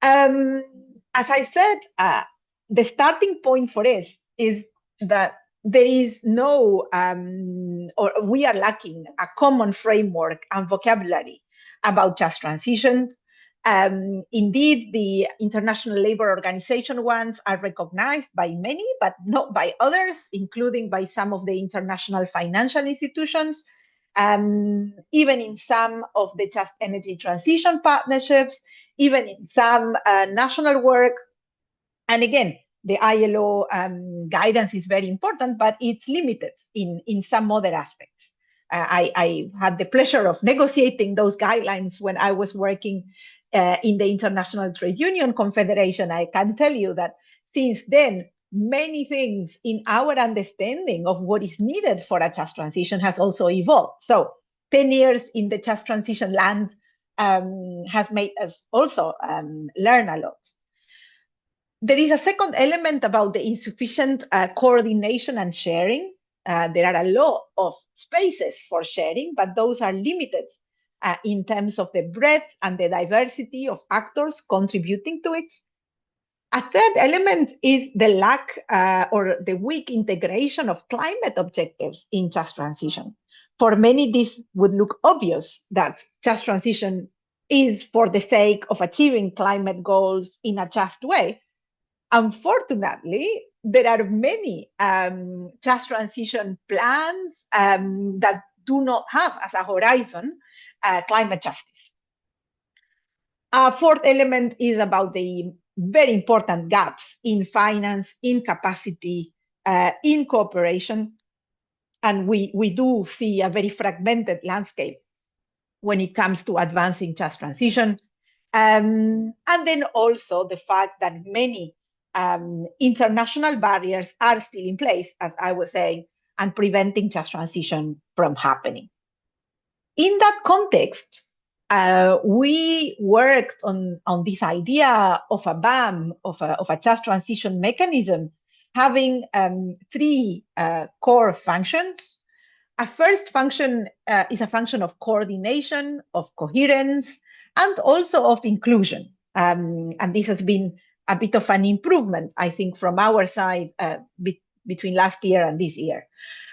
As I said, the starting point for us is that there is no, or we are lacking a common framework and vocabulary about just transitions. Indeed, the International Labour Organization ones are recognized by many, but not by others, including by some of the international financial institutions, even in some of the just energy transition partnerships, even in some national work. And again, the ILO guidance is very important, but it's limited in some other aspects. I had the pleasure of negotiating those guidelines when I was working in the International Trade Union Confederation. I can tell you that since then, many things in our understanding of what is needed for a just transition has also evolved. So 10 years in the just transition land has made us also learn a lot. There is a second element about the insufficient coordination and sharing. There are a lot of spaces for sharing, but those are limited in terms of the breadth and the diversity of actors contributing to it. A third element is the lack or the weak integration of climate objectives in just transition. For many, this would look obvious that just transition is for the sake of achieving climate goals in a just way. Unfortunately, there are many just transition plans that do not have as a horizon climate justice. A fourth element is about the very important gaps in finance, in capacity, in cooperation. And we do see a very fragmented landscape when it comes to advancing just transition. And then also the fact that many international barriers are still in place, as I was saying, and preventing just transition from happening. In that context, we worked on this idea of a BAM, of a just transition mechanism, having three core functions. A first function is a function of coordination, of coherence, and also of inclusion. And this has been a bit of an improvement, I think, from our side between last year and this year,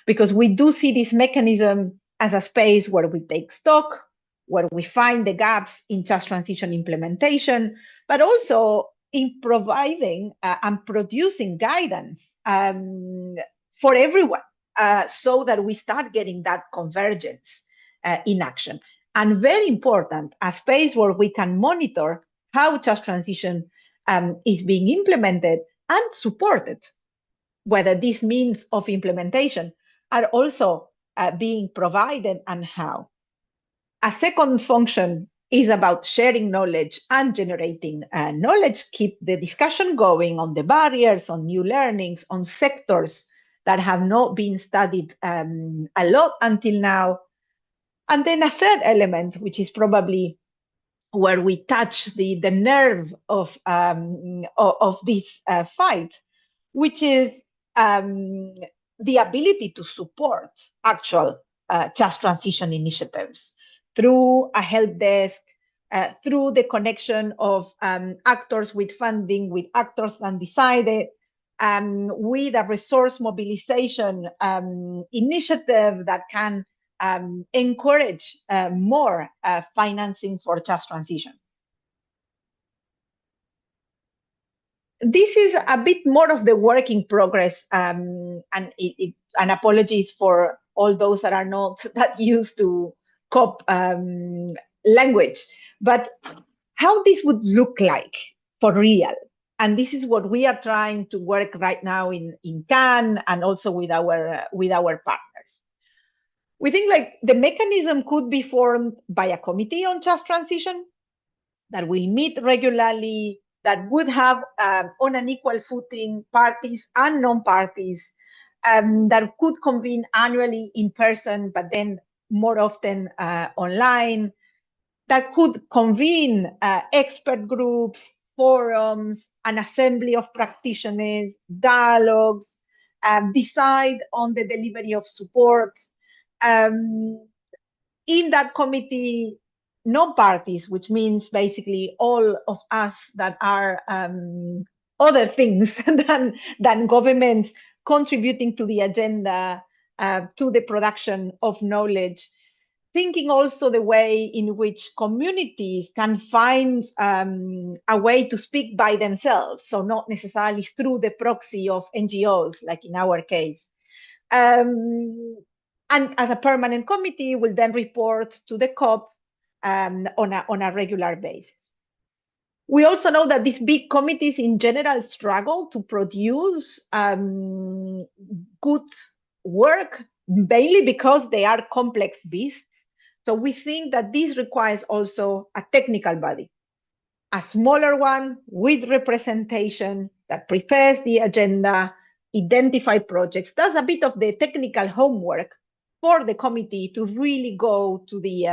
because we do see this mechanism as a space where we take stock, where we find the gaps in just transition implementation, but also in providing and producing guidance for everyone so that we start getting that convergence in action. And very important, a space where we can monitor how just transition is being implemented and supported, whether these means of implementation are also being provided and how. A second function is about sharing knowledge and generating knowledge, keep the discussion going on the barriers, on new learnings, on sectors that have not been studied a lot until now. And then a third element, which is probably where we touch the nerve of this fight, which is the ability to support actual just transition initiatives through a help desk, through the connection of actors with funding, with actors undecided, with a resource mobilization initiative that can encourage more financing for just transition. This is a bit more of the work in progress, and apologies for all those that are not that used to COP language, but how this would look like for real. And this is what we are trying to work right now in Cannes and also with our partners. We think like the mechanism could be formed by a committee on just transition that will meet regularly, that would have on an equal footing parties and non-parties, that could convene annually in person, but then more often online, that could convene expert groups, forums, an assembly of practitioners, dialogues, decide on the delivery of support. In that committee, no parties, which means basically all of us that are other things than governments, contributing to the agenda, to the production of knowledge, thinking also the way in which communities can find a way to speak by themselves, so not necessarily through the proxy of NGOs, like in our case. And as a permanent committee, will then report to the COP on a regular basis. We also know that these big committees in general struggle to produce good work, mainly because they are complex beasts. So we think that this requires also a technical body, a smaller one with representation that prepares the agenda, identify projects, does a bit of the technical homework for the committee to really go to the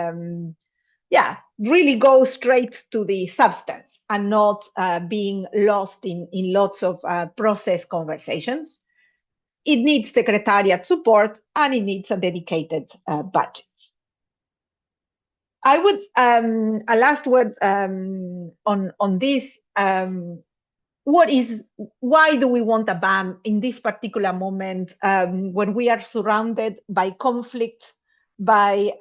really go straight to the substance and not being lost in lots of process conversations. It needs secretariat support and it needs a dedicated budget. I would a last word on this. Why do we want a ban in this particular moment when we are surrounded by conflict, by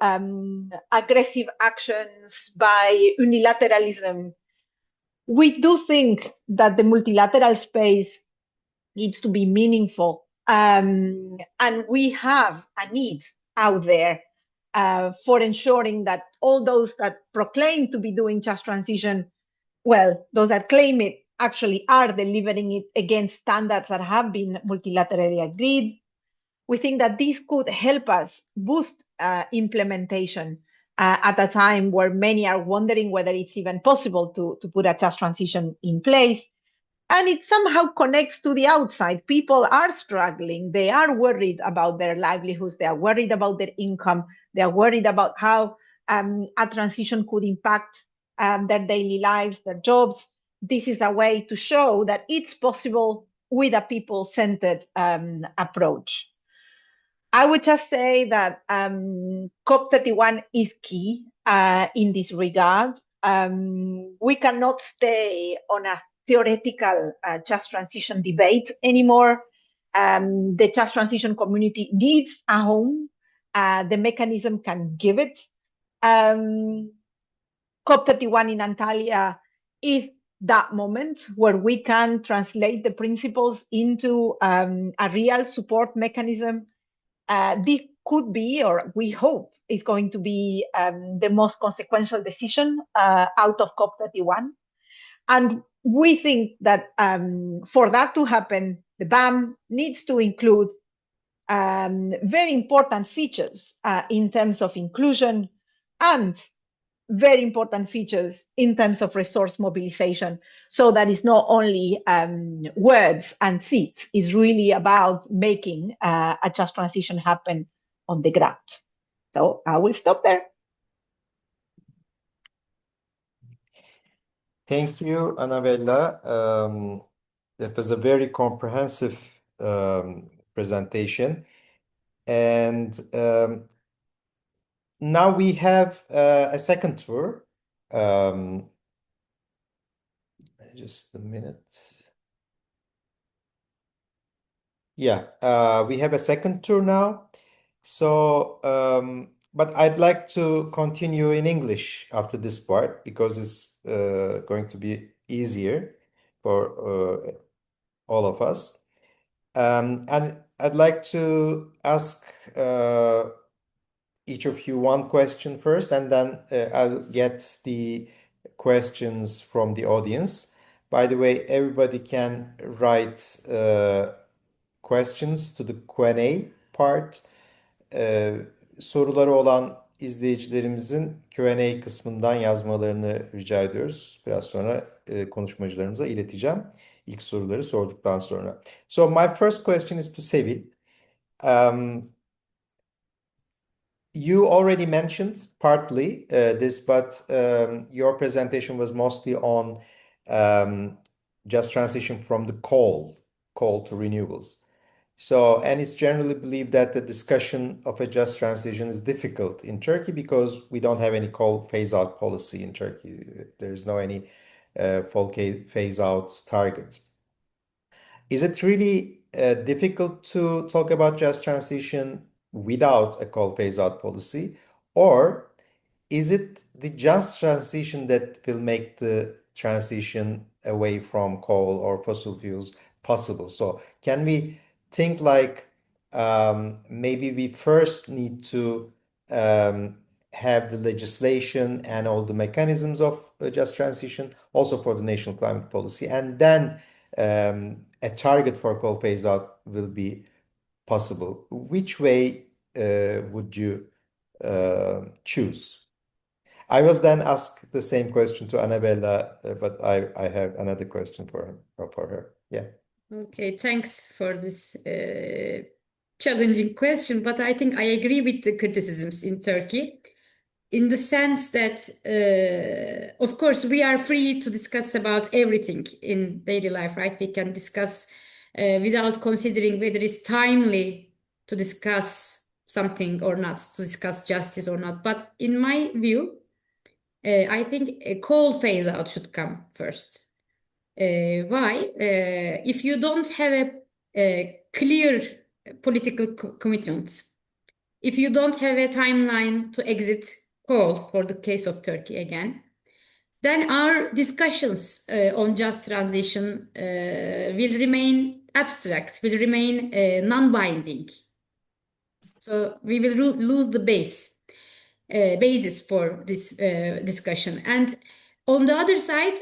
aggressive actions, by unilateralism? We do think that the multilateral space needs to be meaningful, and we have a need out there for ensuring that all those that proclaim to be doing just transition, well, those that claim it actually are delivering it against standards that have been multilaterally agreed. We think that this could help us boost implementation at a time where many are wondering whether it's even possible to put a just transition in place. And it somehow connects to the outside. People are struggling. They are worried about their livelihoods. They are worried about their income. They are worried about how a transition could impact their daily lives, their jobs. This is a way to show that it's possible with a people-centered approach. I would just say that COP31 is key in this regard. We cannot stay on a theoretical just transition debate anymore. The just transition community needs a home. The mechanism can give it. COP31 in Antalya is that moment where we can translate the principles into a real support mechanism. This could be, or we hope, is going to be the most consequential decision out of COP31. And we think that for that to happen, the BAM needs to include very important features in terms of inclusion and very important features in terms of resource mobilization. So that is not only words and seats, it's really about making a just transition happen on the ground. So I will stop there. Thank you, Annabella. That was a very comprehensive presentation. And now we have a second tour. Just a minute. Yeah, we have a second tour now. So, but I'd like to continue in English after this part because it's going to be easier for all of us. And I'd like to ask each of you one question first, and then I'll get the questions from the audience. By the way, everybody can write questions to the Q&A part. Soruları olan izleyicilerimizin Q&A kısmından yazmalarını rica ediyoruz. Biraz sonra konuşmacılarımıza ileteceğim ilk soruları sorduktan sonra. So my first question is to Sevil. You already mentioned partly this, but your presentation was mostly on just transition from the coal to renewables. So, and it's generally believed that the discussion of a just transition is difficult in Turkey because we don't have any coal phase-out policy in Turkey. There is no any coal phase-out target. Is it really difficult to talk about just transition without a coal phase-out policy, or is it the just transition that will make the transition away from coal or fossil fuels possible? So can we think like maybe we first need to have the legislation and all the mechanisms of just transition, also for the national climate policy, and then a target for coal phase out will be possible. Which way would you choose? I will then ask the same question to Annabella, but I have another question for her. Yeah. Okay, thanks for this challenging question, but I think I agree with the criticisms in Turkey, in the sense that, of course, we are free to discuss about everything in daily life, right? We can discuss without considering whether it's timely to discuss something or not, to discuss justice or not. But in my view, I think a coal phase out should come first. Why? If you don't have a clear political commitment, if you don't have a timeline to exit coal, for the case of Turkey again, then our discussions on just transition will remain abstract, will remain non-binding. So we will lose the basis for this discussion. And on the other side,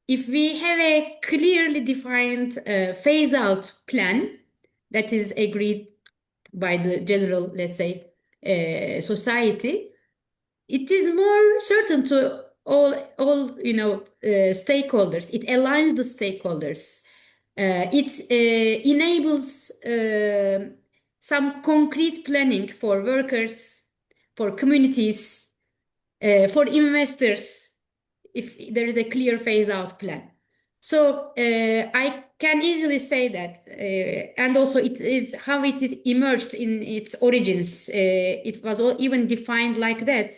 if we have a clearly defined phase-out plan that is agreed by the general, let's say, society, it is more certain to all stakeholders. It aligns the stakeholders. It enables some concrete planning for workers, for communities, for investors, if there is a clear phase-out plan. So I can easily say that, and also it is how it emerged in its origins. It was even defined like that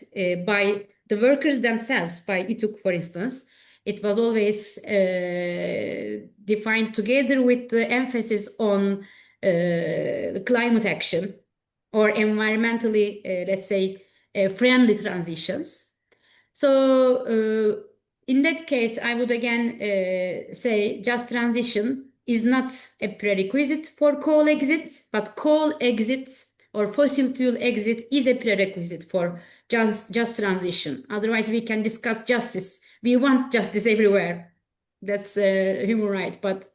by the workers themselves, by İTÜK, for instance. It was always defined together with the emphasis on climate action or environmentally, let's say, friendly transitions. So in that case, I would again say just transition is not a prerequisite for coal exit, but coal exit or fossil fuel exit is a prerequisite for just transition. Otherwise, we can discuss justice. We want justice everywhere. That's human right, but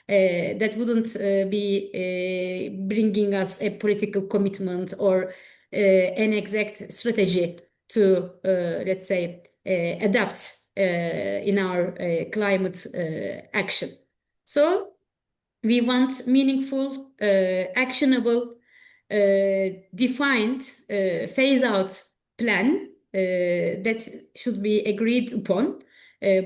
that wouldn't be bringing us a political commitment or an exact strategy to, let's say, adapt in our climate action. So we want meaningful, actionable, defined phase-out plan that should be agreed upon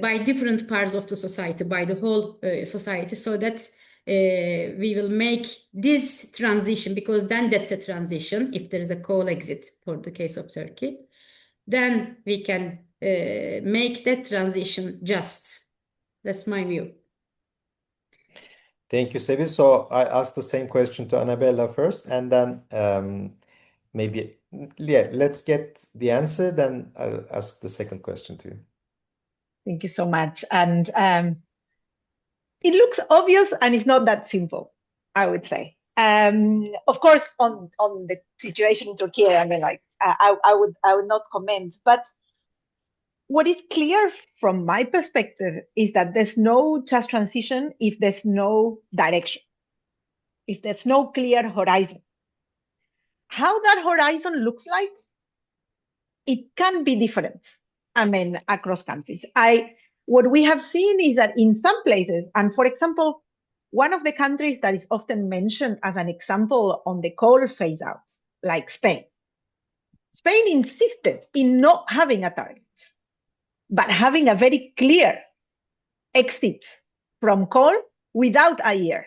by different parts of the society, by the whole society, so that we will make this transition, because then that's a transition, if there is a coal exit for the case of Turkey, then we can make that transition just. That's my view. Thank you, Sevil. So I asked the same question to Annabella first, and then maybe, yeah, let's get the answer, then I'll ask the second question to you. Thank you so much. And it looks obvious, and it's not that simple, I would say. Of course, on the situation in Turkey, I mean, like I would not comment. But what is clear from my perspective is that there's no just transition if there's no direction, if there's no clear horizon. How that horizon looks like, it can be different, I mean, across countries. What we have seen is that in some places, and for example, one of the countries that is often mentioned as an example on the coal phase out, like Spain. Spain insisted in not having a target, but having a very clear exit from coal without a year.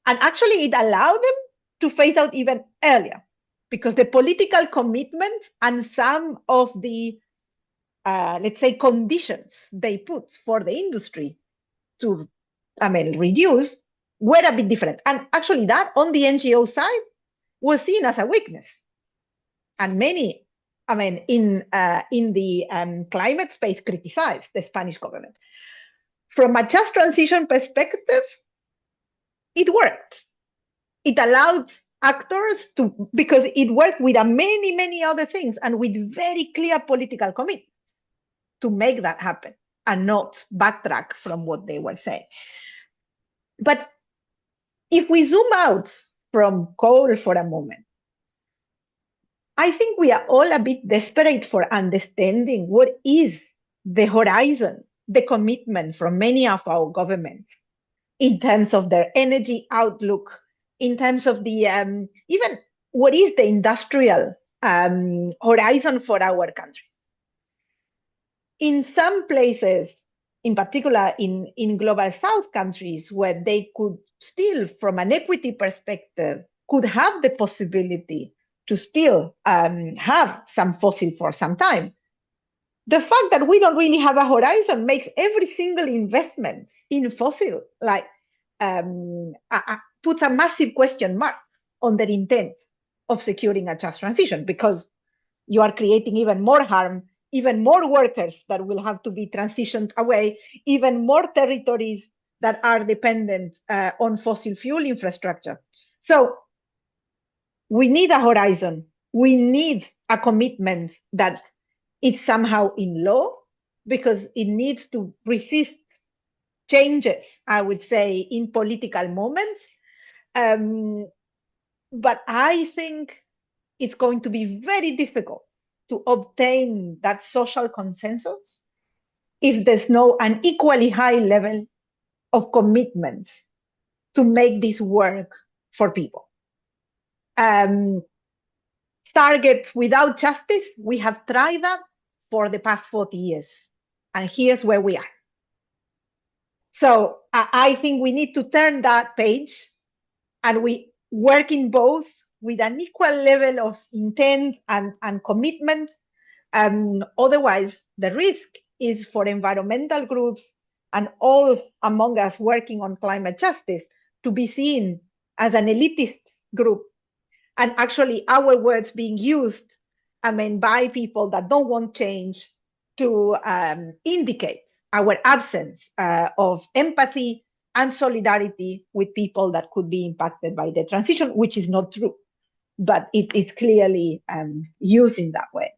And actually it allowed them to phase out even earlier, because the political commitment and some of the, let's say, conditions they put for the industry to reduced were a bit different. And actually that on the NGO side was seen as a weakness. And many, in the climate space criticized the Spanish government. From a just transition perspective, it worked. It allowed actors to, because it worked with many, many other things and with very clear political commitment to make that happen and not backtrack from what they were saying. But if we zoom out from coal for a moment, I think we are all a bit desperate for understanding what is the horizon, the commitment from many of our governments in terms of their energy outlook, in terms of the even what is the industrial horizon for our countries. In some places, in particular in global south countries, where they could still, from an equity perspective, could have the possibility to still have some fossil for some time. The fact that we don't really have a horizon makes every single investment in fossil puts a massive question mark on their intent of securing a just transition, because you are creating even more harm, even more workers that will have to be transitioned away, even more territories that are dependent on fossil fuel infrastructure. So we need a horizon. We need a commitment that it's somehow in law, because it needs to resist changes, I would say, in political moments. But I think it's going to be very difficult to obtain that social consensus if there's an equally high level of commitment to make this work for people. Targets without justice, we have tried that for the past 40 years. And here's where we are. So I think we need to turn that page, and we work in both with an equal level of intent and commitment. Otherwise, the risk is for environmental groups and all among us working on climate justice to be seen as an elitist group. And actually our words being used, by people that don't want change to indicate our absence of empathy and solidarity with people that could be impacted by the transition, which is not true, but it's clearly used in that way.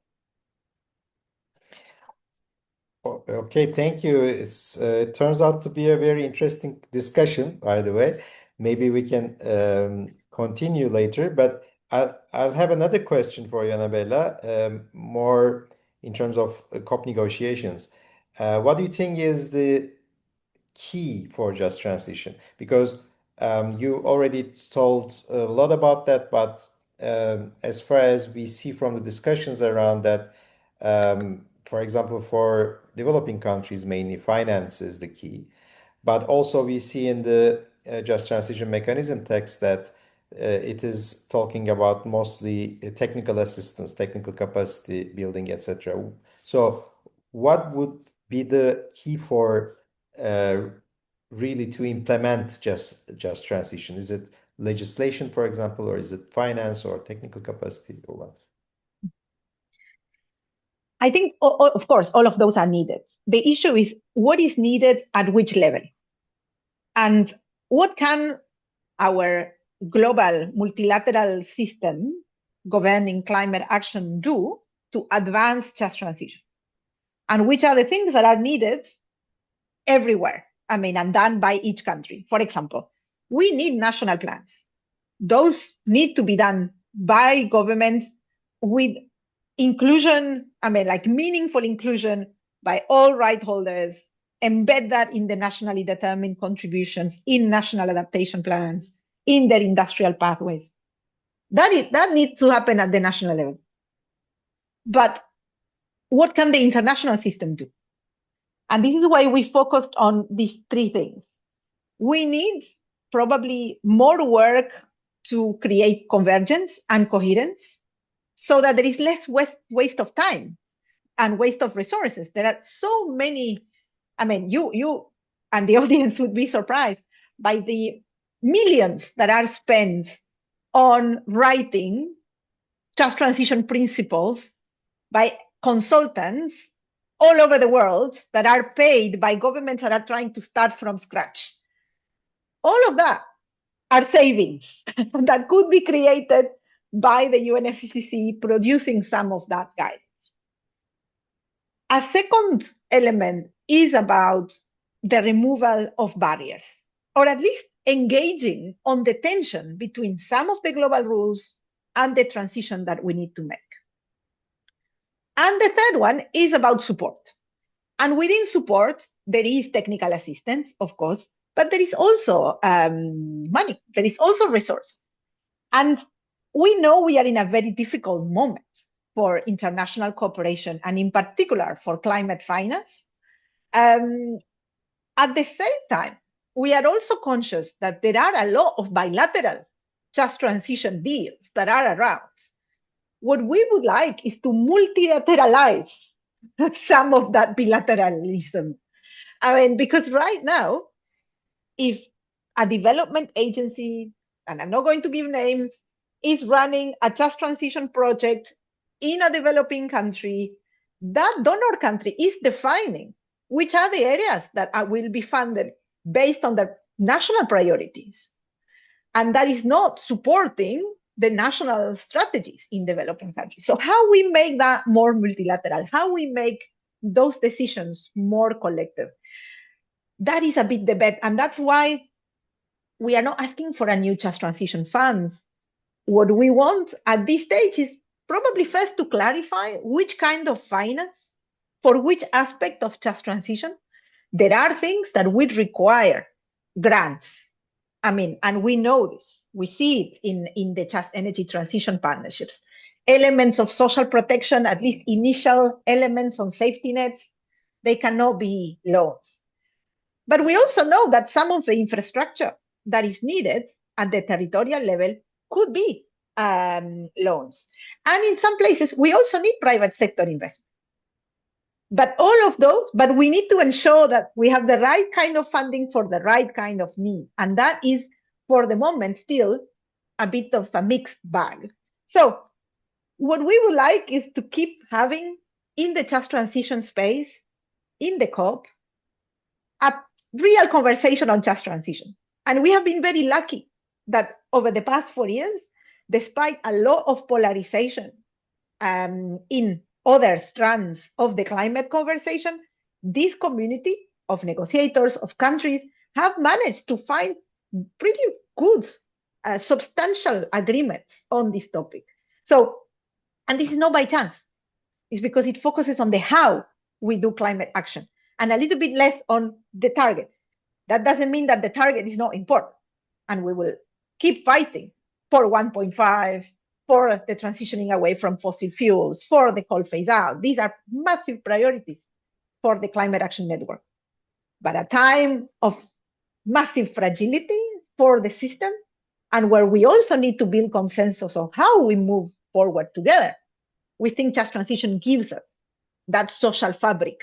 Okay, thank you. It turns out to be a very interesting discussion, by the way. Maybe we can continue later, but I'll have another question for you, Annabella, more in terms of COP negotiations. What do you think is the key for just transition? Because you already told a lot about that, but as far as we see from the discussions around that, for example, for developing countries, mainly finance is the key. But also we see in the just transition mechanism text that it is talking about mostly technical assistance, technical capacity building, etc. So what would be the key for really to implement just transition? Is it legislation, for example, or is it finance or technical capacity, or what? I think, of course, all of those are needed. The issue is what is needed at which level, and what can our global multilateral system governing climate action do to advance just transition, and which are the things that are needed everywhere, and done by each country. For example, we need national plans. Those need to be done by governments with inclusion, meaningful inclusion by all right holders, embed that in the nationally determined contributions, in national adaptation plans, in their industrial pathways. That needs to happen at the national level. But what can the international system do? And this is why we focused on these three things. We need probably more work to create convergence and coherence so that there is less waste of time and waste of resources. There are so many, you and the audience would be surprised by the millions that are spent on writing just transition principles by consultants all over the world that are paid by governments that are trying to start from scratch. All of that are savings that could be created by the UNFCCC producing some of that guidance. A second element is about the removal of barriers, or at least engaging on the tension between some of the global rules and the transition that we need to make. And the third one is about support. And within support, there is technical assistance, of course, but there is also money, there is also resources. And we know we are in a very difficult moment for international cooperation, and in particular for climate finance. At the same time, we are also conscious that there are a lot of bilateral just transition deals that are around. What we would like is to multilateralize some of that bilateralism. I mean, because right now, if a development agency, and I'm not going to give names, is running a just transition project in a developing country, that donor country is defining which are the areas that will be funded based on the national priorities. And that is not supporting the national strategies in developing countries. So how we make that more multilateral, how we make those decisions more collective, that is a big debate. And that's why we are not asking for a new just transition funds. What we want at this stage is probably first to clarify which kind of finance for which aspect of just transition. There are things that would require grants. I mean, and we know this. We see it in the just energy transition partnerships. Elements of social protection, at least initial elements on safety nets, they cannot be loans. But we also know that some of the infrastructure that is needed at the territorial level could be loans. And in some places, we also need private sector investment. But all of those, but we need to ensure that we have the right kind of funding for the right kind of need. And that is, for the moment, still a bit of a mixed bag. So what we would like is to keep having in the just transition space, in the COP, a real conversation on just transition. And we have been very lucky that over the past 4 years, despite a lot of polarization in other strands of the climate conversation, this community of negotiators, of countries, have managed to find pretty good, substantial agreements on this topic. So, and this is not by chance. It's because it focuses on the how we do climate action and a little bit less on the target. That doesn't mean that the target is not important. And we will keep fighting for 1.5, for the transitioning away from fossil fuels, for the coal phase out. These are massive priorities for the Climate Action Network. But a time of massive fragility for the system, and where we also need to build consensus on how we move forward together, we think just transition gives us that social fabric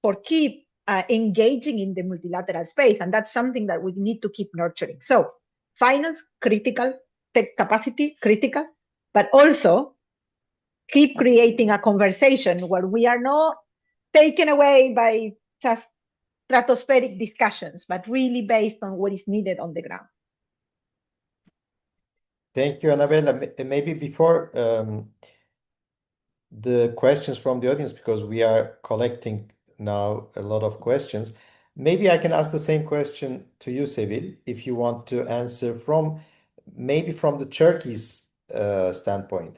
for keep engaging in the multilateral space. And that's something that we need to keep nurturing. So finance, critical, tech capacity, critical, but also keep creating a conversation where we are not taken away by just stratospheric discussions, but really based on what is needed on the ground. Thank you, Annabella. Maybe before the questions from the audience, because we are collecting now a lot of questions, maybe I can ask the same question to you, Sevil, if you want to answer maybe from the Turkey's standpoint.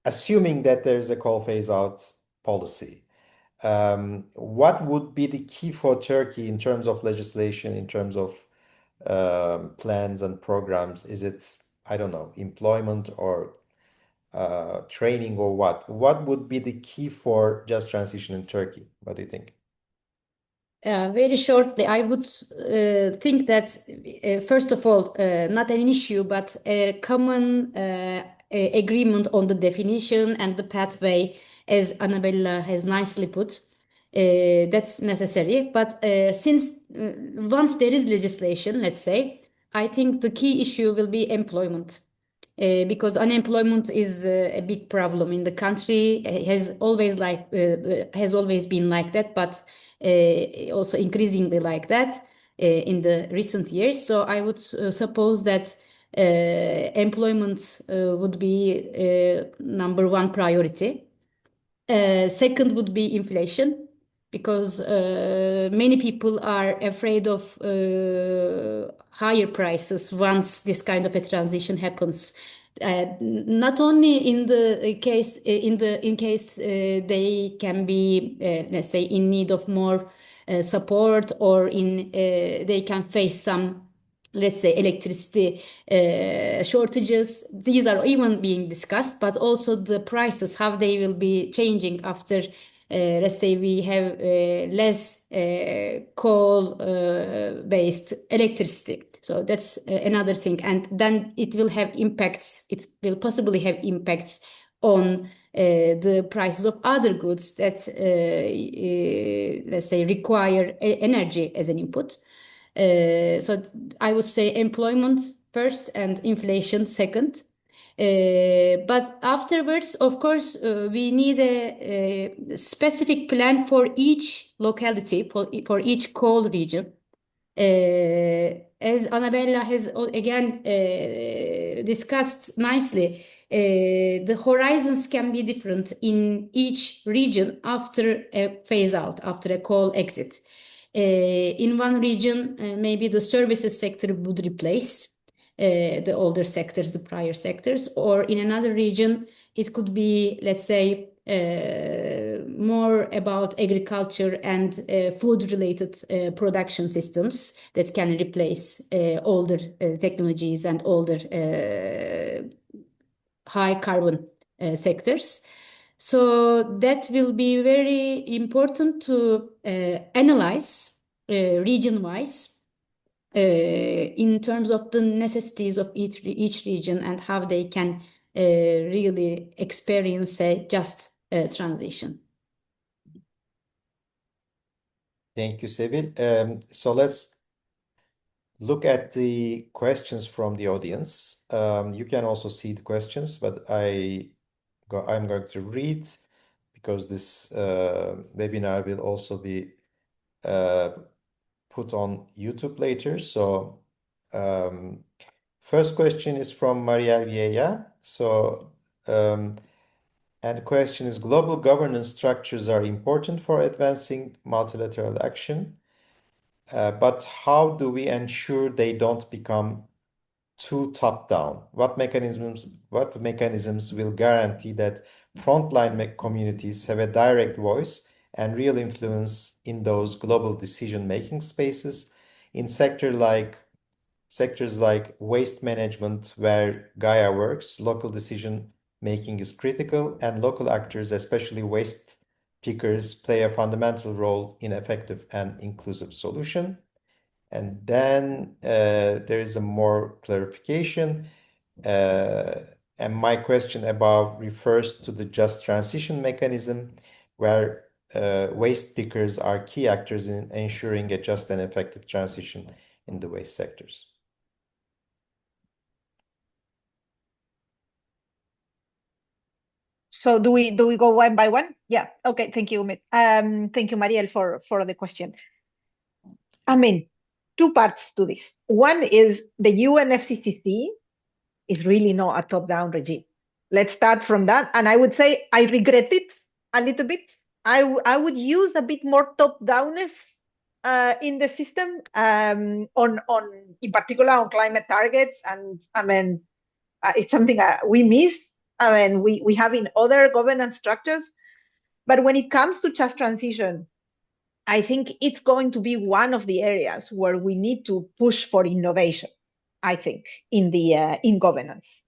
Assuming that there's a coal phase out policy, what would be the key for Turkey in terms of legislation, in terms of plans and programs? Is it, I don't know, employment or training or what? What would be the key for just transition in Turkey? What do you think? Very shortly, I would think that, first of all, not an issue, but a common agreement on the definition and the pathway, as Annabella has nicely put. That's necessary. But since once there is legislation, let's say, I think the key issue will be employment. Because unemployment is a big problem in the country. Has always been like that, but also increasingly like that in the recent years. So I would suppose that employment would be number one priority. Second would be inflation, because many people are afraid of higher prices once this kind of a transition happens. Not only in the case in case they can be let's say in need of more support, or they can face some, let's say, electricity shortages. These are even being discussed, but also the prices, how they will be changing after, let's say, we have less coal-based electricity. So that's another thing. And then it will have impacts. It will possibly have impacts on the prices of other goods that, let's say, require energy as an input. So I would say employment first and inflation second. But afterwards, of course, we need a specific plan for each locality, for each coal region. As Annabella has again discussed nicely, the horizons can be different in each region after a phase out, after a coal exit. In one region, maybe the services sector would replace the older sectors, the prior sectors, or in another region, it could be, let's say, more about agriculture and food-related production systems that can replace older technologies and older high carbon sectors. So that will be very important to analyze region-wise in terms of the necessities of each region and how they can really experience a just transition. Thank you, Sevil. So let's look at the questions from the audience. You can also see the questions, but I'm going to read, because this webinar will also be put on YouTube later. So first question is from Mariel Vieja. So and the question is, global governance structures are important for advancing multilateral action, but how do we ensure they don't become too top-down? What mechanisms will guarantee that frontline communities have a direct voice and real influence in those global decision-making spaces in sectors like waste management, where Gaia works? Local decision-making is critical, and local actors, especially waste pickers, play a fundamental role in effective and inclusive solution. And then there is a more clarification. And my question above refers to the just transition mechanism, where waste pickers are key actors in ensuring a just and effective transition in the waste sectors. So do we go one by one? Yeah. Okay. Thank you, Umit. Thank you, Mariel, for the question. I mean, two parts to this. One is the UNFCCC is really not a top-down regime. Let's start from that. And I would say I regret it a little bit. I would use a bit more top-downness in the system, on in particular on climate targets. And I mean, it's something we miss. I mean, we have in other governance structures. But when it comes to just transition, I think it's going to be one of the areas where we need to push for innovation, I think, in governance.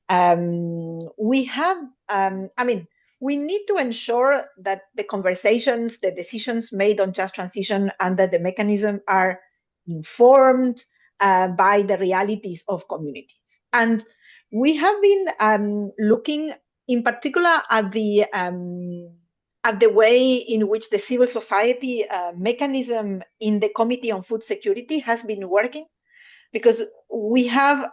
We have, I mean, we need to ensure that the conversations, the decisions made on just transition under the mechanism are informed by the realities of communities. And we have been looking in particular at the at the way in which the civil society mechanism in the Committee on Food Security has been working, because we have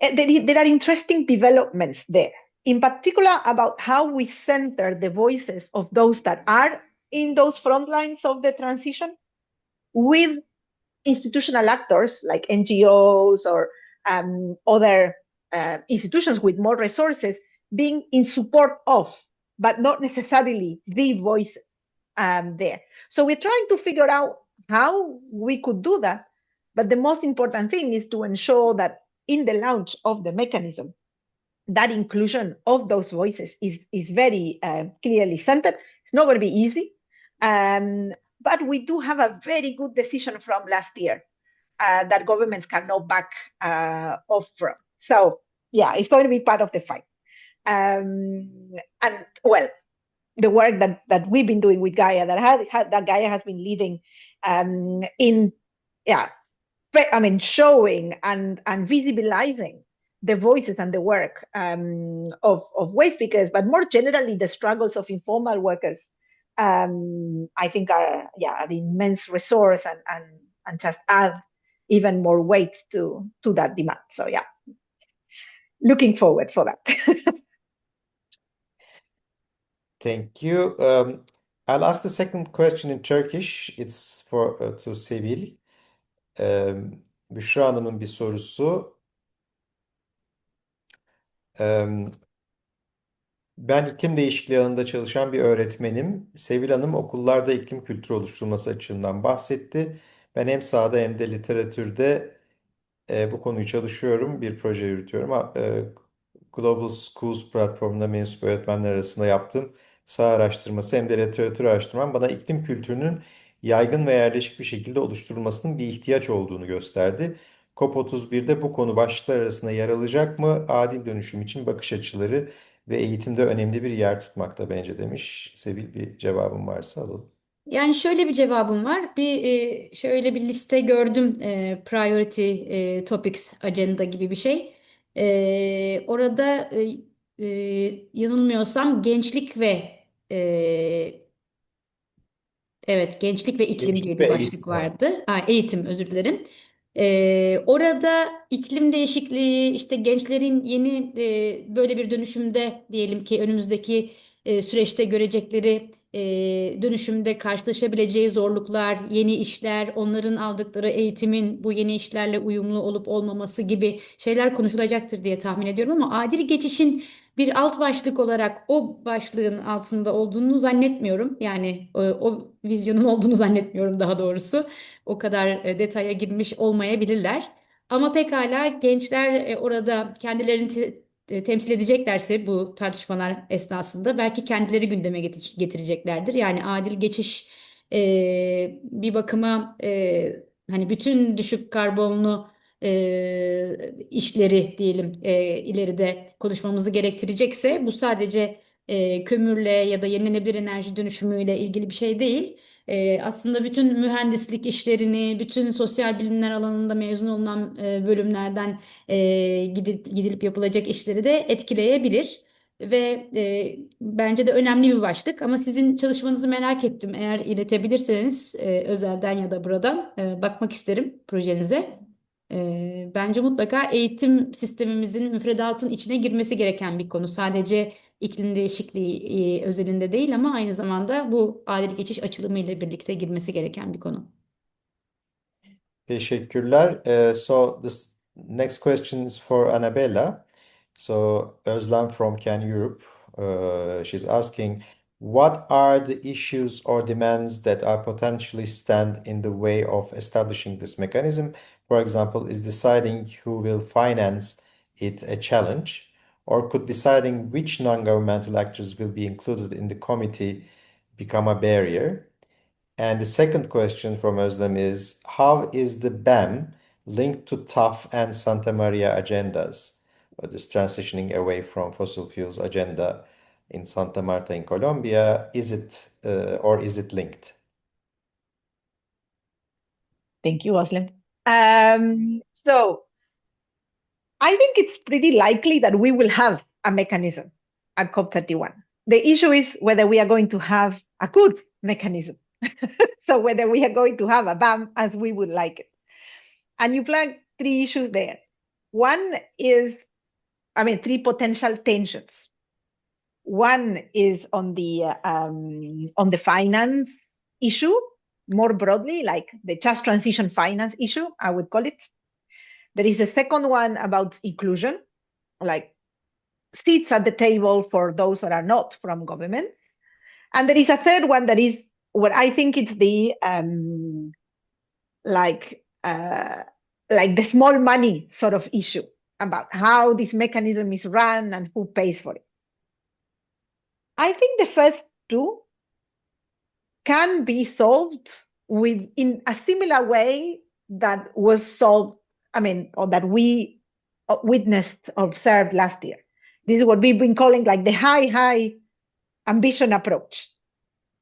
there are interesting developments there, in particular about how we center the voices of those that are in those front lines of the transition with institutional actors like NGOs or other institutions with more resources being in support of, but not necessarily the voice there. So we're trying to figure out how we could do that. But the most important thing is to ensure that in the launch of the mechanism, that inclusion of those voices is very clearly centered. It's not going to be easy, but we do have a very good decision from last year that governments cannot back off from. So yeah, it's going to be part of the fight. And well, the work that we've been doing with Gaia, that Gaia has been leading showing and visibilizing the voices and the work of waste speakers, but more generally the struggles of informal workers, I think are an immense resource and just add even more weight to that demand. So yeah, looking forward for that. Thank you. I'll ask the second question in Turkish. It's for to Sevil. Büşra Hanım'ın bir sorusu. Ben iklim değişikliği alanında çalışan bir öğretmenim. Sevil Hanım okullarda iklim kültürü oluşturulması açısından bahsetti. Ben hem sahada hem de literatürde bu konuyu çalışıyorum, bir proje yürütüyorum. Global Schools platformunda mensup öğretmenler arasında yaptığım saha araştırması hem de literatür araştırmam bana iklim kültürünün yaygın ve yerleşik bir şekilde oluşturulmasının bir ihtiyaç olduğunu gösterdi. COP31'de bu konu başlıklar arasında yer alacak mı? Adil dönüşüm için bakış açıları ve eğitimde önemli bir yer tutmakta bence demiş. Sevil, bir cevabın varsa alalım. Yani şöyle bir cevabım var. Şöyle bir liste gördüm. Priority Topics Agenda gibi bir şey. Orada yanılmıyorsam gençlik ve evet, gençlik ve iklim diye Gençlik ve bir başlık eğitim var. vardı. Eğitim, özür dilerim. Orada iklim değişikliği, işte gençlerin yeni böyle bir dönüşümde, diyelim ki önümüzdeki süreçte görecekleri dönüşümde karşılaşabileceği zorluklar, yeni işler, onların aldıkları eğitimin bu yeni işlerle uyumlu olup olmaması gibi şeyler konuşulacaktır diye tahmin ediyorum, ama adil geçişin bir alt başlık olarak o başlığın altında olduğunu zannetmiyorum. Yani o vizyonun olduğunu zannetmiyorum daha doğrusu. O kadar detaya girmiş olmayabilirler. Ama pekala gençler orada kendilerini temsil edeceklerse bu tartışmalar esnasında belki kendileri gündeme getireceklerdir. Yani adil geçiş bir bakıma hani bütün düşük karbonlu işleri diyelim ileride konuşmamızı gerektirecekse, bu sadece kömürle ya da yenilenebilir enerji dönüşümüyle ilgili bir şey değil. Aslında bütün mühendislik işlerini, bütün sosyal bilimler alanında mezun olunan bölümlerden gidilip yapılacak işleri de etkileyebilir. Ve bence de önemli bir başlık, ama sizin çalışmanızı merak ettim. Eğer iletebilirseniz özelden ya da buradan bakmak isterim projenize. Bence mutlaka eğitim sistemimizin müfredatın içine girmesi gereken bir konu. Sadece iklim değişikliği özelinde değil, ama aynı zamanda bu adil geçiş açılımı ile birlikte girmesi gereken bir konu. Teşekkürler. So this next question is for Annabella. So Özlem from Can Europe, she's asking, what are the issues or demands that are potentially stand in the way of establishing this mechanism? For example, is deciding who will finance it a challenge, or could deciding which non-governmental actors will be included in the committee become a barrier? And the second question from Özlem is, how is the BEM linked to TAF and Santa Maria agendas? This transitioning away from fossil fuels agenda in Santa Marta in Colombia, is it or is it linked? Thank you, Aslam. So I think it's pretty likely that we will have a mechanism at COP31. The issue is whether we are going to have a good mechanism. So whether we are going to have a BAM as we would like it. And you flag three issues there. One is, three potential tensions. One is on the finance issue, more broadly, like the just transition finance issue, I would call it. There is a second one about inclusion, like seats at the table for those that are not from government. And there is a third one that is what I think it's the like the small money sort of issue about how this mechanism is run and who pays for it. I think the first two can be solved in a similar way that was solved, or that we witnessed, observed last year. This is what we've been calling like the high ambition approach.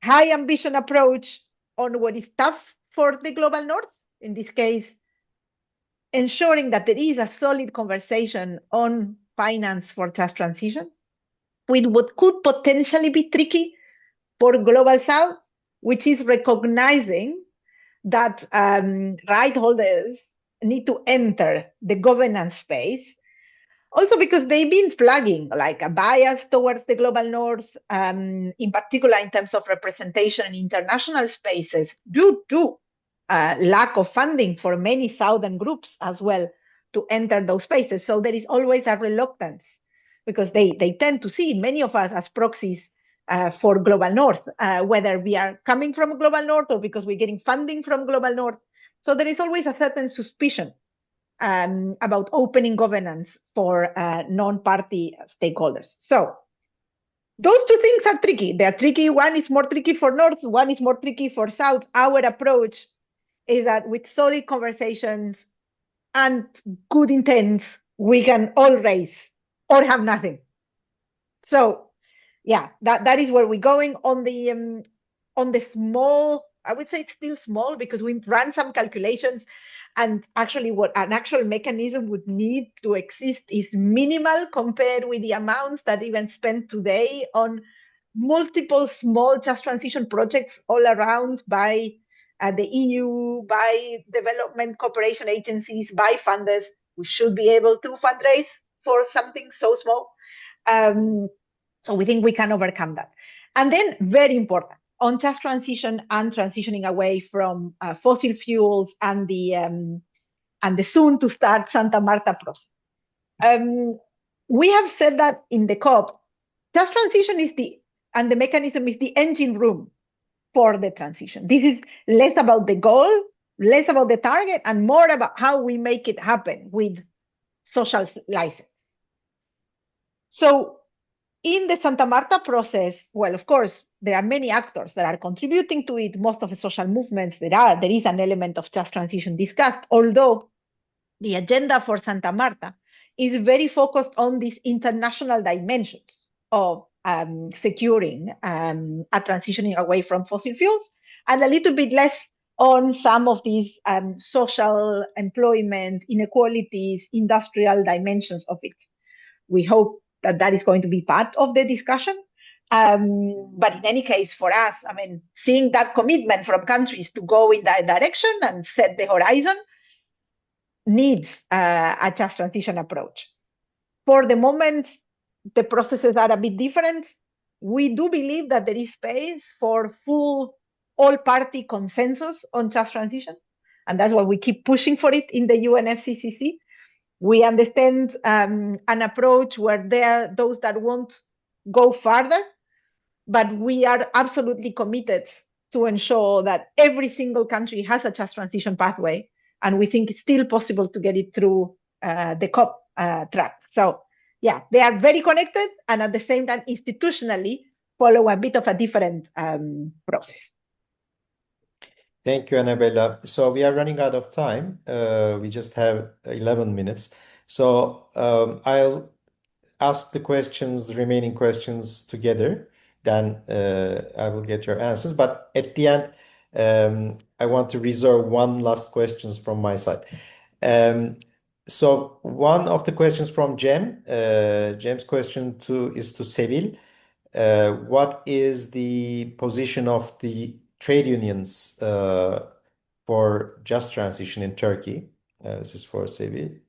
High ambition approach on what is tough for the global north, in this case, ensuring that there is a solid conversation on finance for just transition, with what could potentially be tricky for global south, which is recognizing that right holders need to enter the governance space. Also because they've been flagging like a bias towards the global north, in particular in terms of representation in international spaces, due to lack of funding for many southern groups as well to enter those spaces. So there is always a reluctance because they tend to see many of us as proxies for global north, whether we are coming from global north or because we're getting funding from global north. So there is always a certain suspicion about opening governance for non-party stakeholders. So those two things are tricky. They are tricky. One is more tricky for North, one is more tricky for South. Our approach is that with solid conversations and good intent, we can all raise or have nothing. So yeah, that is where we're going on the small. I would say it's still small because we ran some calculations, and actually what an actual mechanism would need to exist is minimal compared with the amounts that even spent today on multiple small just transition projects all around by the EU, by development cooperation agencies, by funders. We should be able to fundraise for something so small. So we think we can overcome that. And then very important, on just transition and transitioning away from fossil fuels and the soon to start Santa Marta process. We have said that in the COP, just transition is the mechanism is the engine room for the transition. This is less about the goal, less about the target, and more about how we make it happen with social license. So in the Santa Marta process, well, of course, there are many actors that are contributing to it. Most of the social movements there is an element of just transition discussed, although the agenda for Santa Marta is very focused on these international dimensions of securing a transitioning away from fossil fuels, and a little bit less on some of these social employment inequalities, industrial dimensions of it. We hope that is going to be part of the discussion. But in any case, for us, seeing that commitment from countries to go in that direction and set the horizon needs a just transition approach. For the moment, the processes are a bit different. We do believe that there is space for full all-party consensus on just transition, and that's why we keep pushing for it in the UNFCCC. We understand an approach where there are those that won't go further, but we are absolutely committed to ensure that every single country has a just transition pathway, and we think it's still possible to get it through the COP track. So yeah, they are very connected, and at the same time, institutionally, follow a bit of a different process. Thank you, Annabella. So we are running out of time. We just have 11 minutes. So I'll ask the remaining questions together. Then I will get your answers. But at the end, I want to reserve one last questions from my side. So one of the questions from Cem's question is to Sevil. what is the position of the trade unions for just transition in Turkey? This is for Sevi.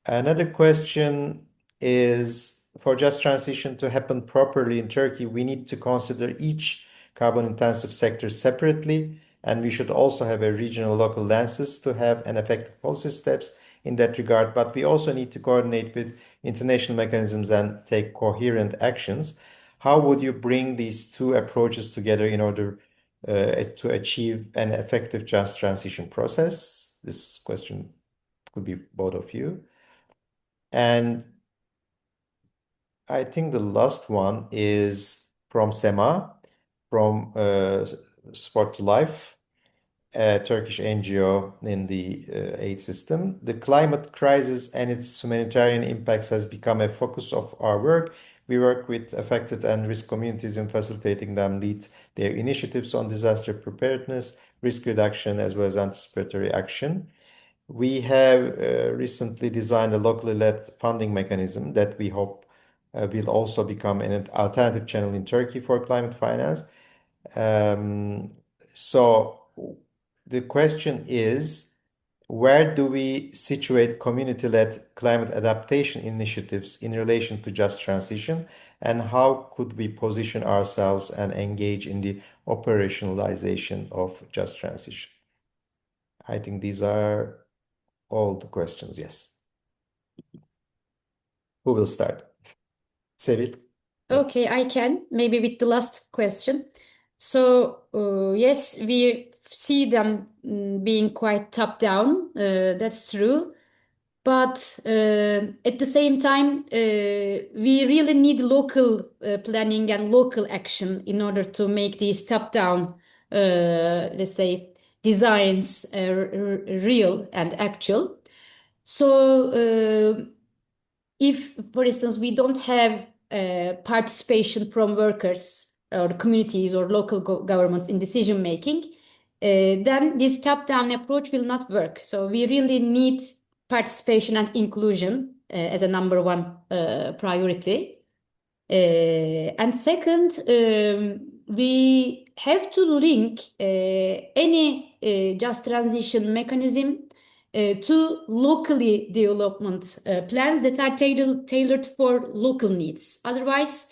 Another question is, for just transition to happen properly in Turkey, we need to consider each carbon-intensive sector separately, and we should also have a regional local lenses to have an effective policy steps in that regard. But we also need to coordinate with international mechanisms and take coherent actions. How would you bring these two approaches together in order to achieve an effective just transition process? This question could be both of you. And I think the last one is from Sema, from Sport to Life, a Turkish NGO in the aid system. The climate crisis and its humanitarian impacts has become a focus of our work. We work with affected and risk communities in facilitating them lead their initiatives on disaster preparedness, risk reduction, as well as anticipatory action. We have recently designed a locally led funding mechanism that we hope will also become an alternative channel in Turkey for climate finance. So the question is, where do we situate community-led climate adaptation initiatives in relation to just transition, and how could we position ourselves and engage in the operationalization of just transition? I think these are all the questions, yes. Who will start? Sevil? Okay, I can, maybe with the last question. So, yes, we see them being quite top-down, that's true. But at the same time, we really need local planning and local action in order to make these top-down, let's say, designs real and actual. So, if, for instance, we don't have participation from workers or communities or local governments in decision making, then this top-down approach will not work. So we really need participation and inclusion as a number one priority. And second, we have to link any just transition mechanism to locally development plans that are tailored for local needs. Otherwise,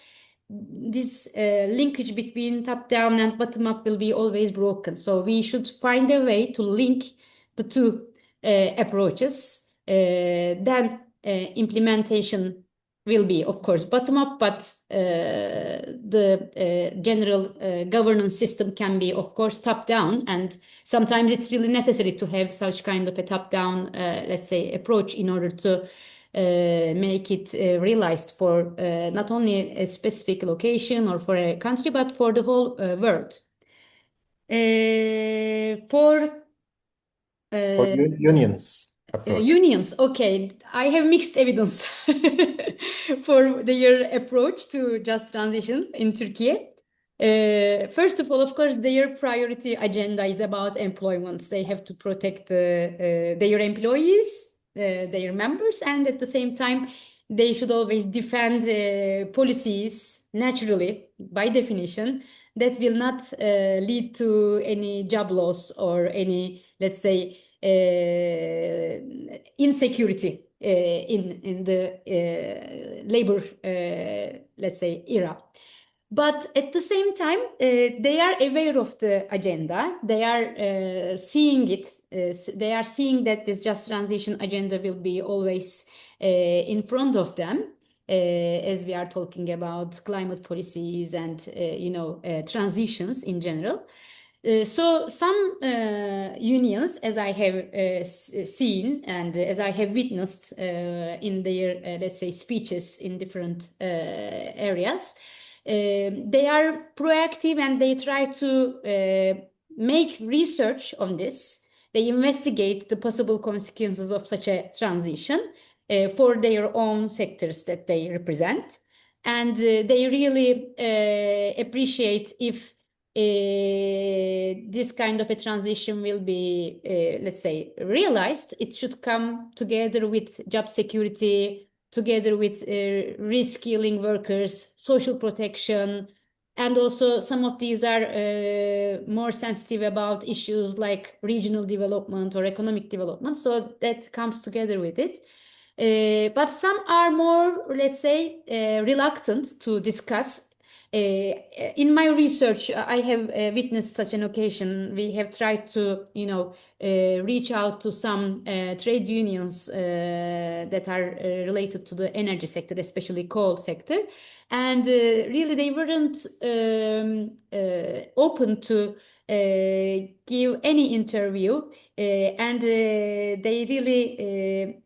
this linkage between top-down and bottom-up will be always broken. So we should find a way to link the two approaches. Then implementation will be, of course, bottom-up, but the general governance system can be, of course, top-down. And sometimes it's really necessary to have such kind of a top-down, let's say, approach in order to make it realized for not only a specific location or for a country, but for the whole world. For unions approach. Unions, okay. I have mixed evidence for their approach to just transition in Turkey. First of all, of course, their priority agenda is about employment. They have to protect their employees, their members, and at the same time, they should always defend policies naturally, by definition, that will not lead to any job loss or any, let's say, insecurity in the labor, let's say, era. But at the same time, they are aware of the agenda. They are seeing it. They are seeing that this just transition agenda will be always in front of them as we are talking about climate policies and, transitions in general. So some unions, as I have seen and as I have witnessed in their, let's say, speeches in different areas, they are proactive and they try to make research on this. They investigate the possible consequences of such a transition for their own sectors that they represent. And they really appreciate if this kind of a transition will be, let's say, realized. It should come together with job security, together with reskilling workers, social protection, and also some of these are more sensitive about issues like regional development or economic development. So that comes together with it. But some are more, let's say, reluctant to discuss. In my research, I have witnessed such an occasion. We have tried to, reach out to some trade unions that are related to the energy sector, especially coal sector. And really, they weren't open to give any interview, and they really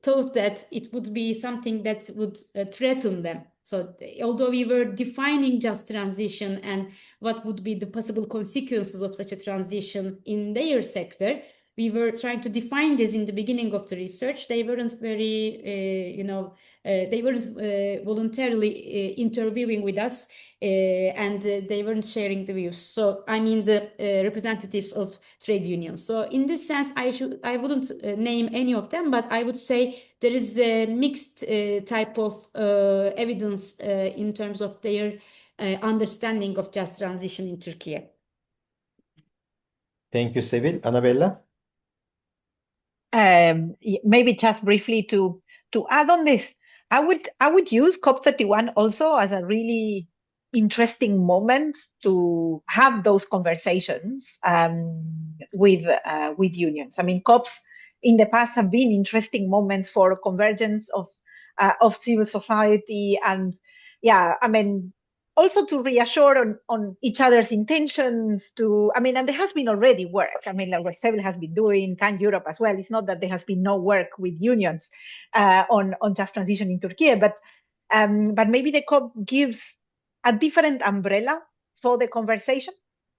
thought that it would be something that would threaten them. So although we were defining just transition and what would be the possible consequences of such a transition in their sector, we were trying to define this in the beginning of the research. They weren't very, they weren't voluntarily interviewing with us, and they weren't sharing the views. So I mean the representatives of trade unions. So in this sense, I wouldn't name any of them, but I would say there is a mixed type of evidence in terms of their understanding of just transition in Turkey. Thank you, Sevil. Annabella? Maybe just briefly to add on this, I would use COP31 also as a really interesting moment to have those conversations with unions. I mean, COPs in the past have been interesting moments for convergence of civil society, and I mean, also to reassure on each other's intentions and there has been already work. I mean, like what Sevil has been doing, Can Europe as well. It's not that there has been no work with unions on just transition in Turkey, but maybe the COP gives a different umbrella for the conversation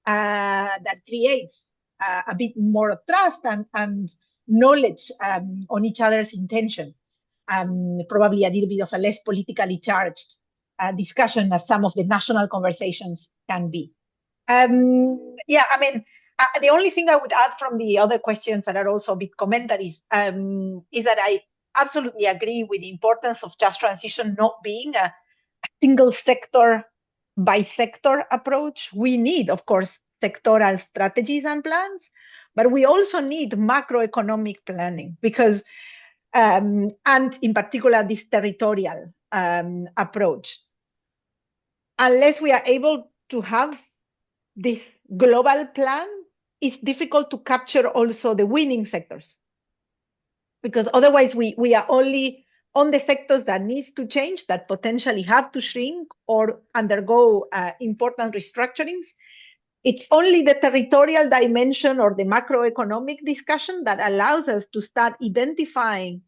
that creates a bit more of trust and knowledge on each other's intention. Probably a little bit of a less politically charged discussion as some of the national conversations can be. I mean, the only thing I would add from the other questions that are also a bit commentaries is that I absolutely agree with the importance of just transition not being a single sector by sector approach. We need, of course, sectoral strategies and plans, but we also need macroeconomic planning because, and in particular, this territorial approach. Unless we are able to have this global plan, it's difficult to capture also the winning sectors. Because otherwise we are only on the sectors that needs to change, that potentially have to shrink or undergo important restructurings. It's only the territorial dimension or the macroeconomic discussion that allows us to start identifying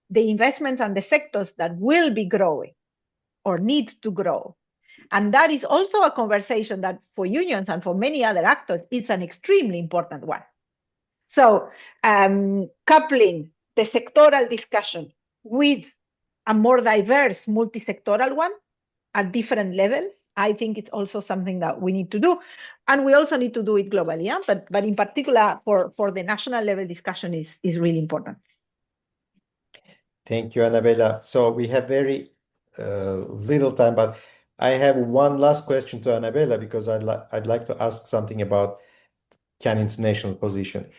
the investments and the sectors that will be growing or need to grow. And that is also a conversation that for unions and for many other actors, it's an extremely important one. So coupling the sectoral discussion with a more diverse multi-sectoral one at different levels, I think it's also something that we need to do. And we also need to do it globally, but in particular for the national level discussion is really important. Thank you, Annabella. So we have very little time, but I have one last question to Annabella because I'd like to ask something about CAN International position.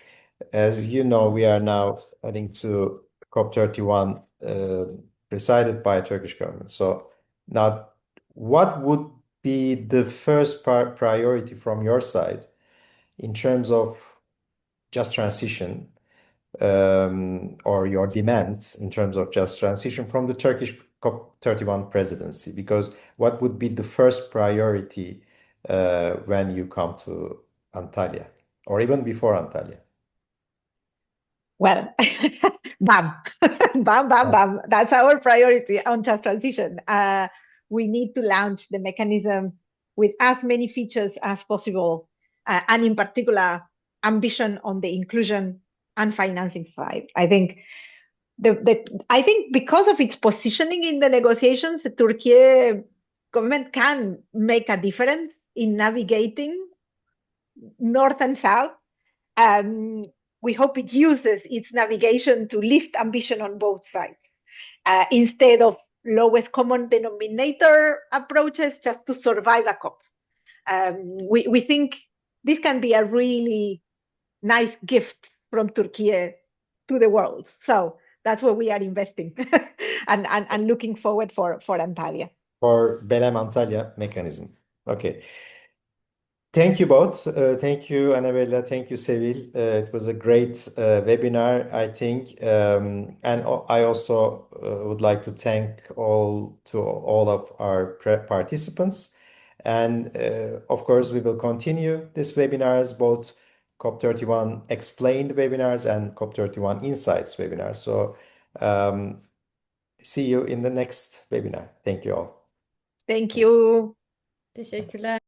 As you know, we are now heading to COP31 presided by Turkish government. So now, what would be the first priority from your side in terms of just transition or your demands in terms of just transition from the Turkish COP31 presidency? Because what would be the first priority when you come to Antalya or even before Antalya? Well, bam, bam, bam, bam. That's our priority on just transition. We need to launch the mechanism with as many features as possible, and in particular, ambition on the inclusion and financing side. I think because of its positioning in the negotiations, the Turkey government can make a difference in navigating north and south. We hope it uses its navigation to lift ambition on both sides. instead of lowest common denominator approaches just to survive a COP. We think this can be a really nice gift from Turkey to the world. So that's where we are investing and looking forward for Antalya. For Belém'den Antalya mechanism. Okay. Thank you both. Thank you, Annabella. Thank you, Sevil. It was a great webinar, I think. I also would like to thank all of our participants. And of course, we will continue these webinars, both COP31 Explained webinars and COP31 Insights webinars. So see you in the next webinar. Thank you all. Thank you. Teşekkürler.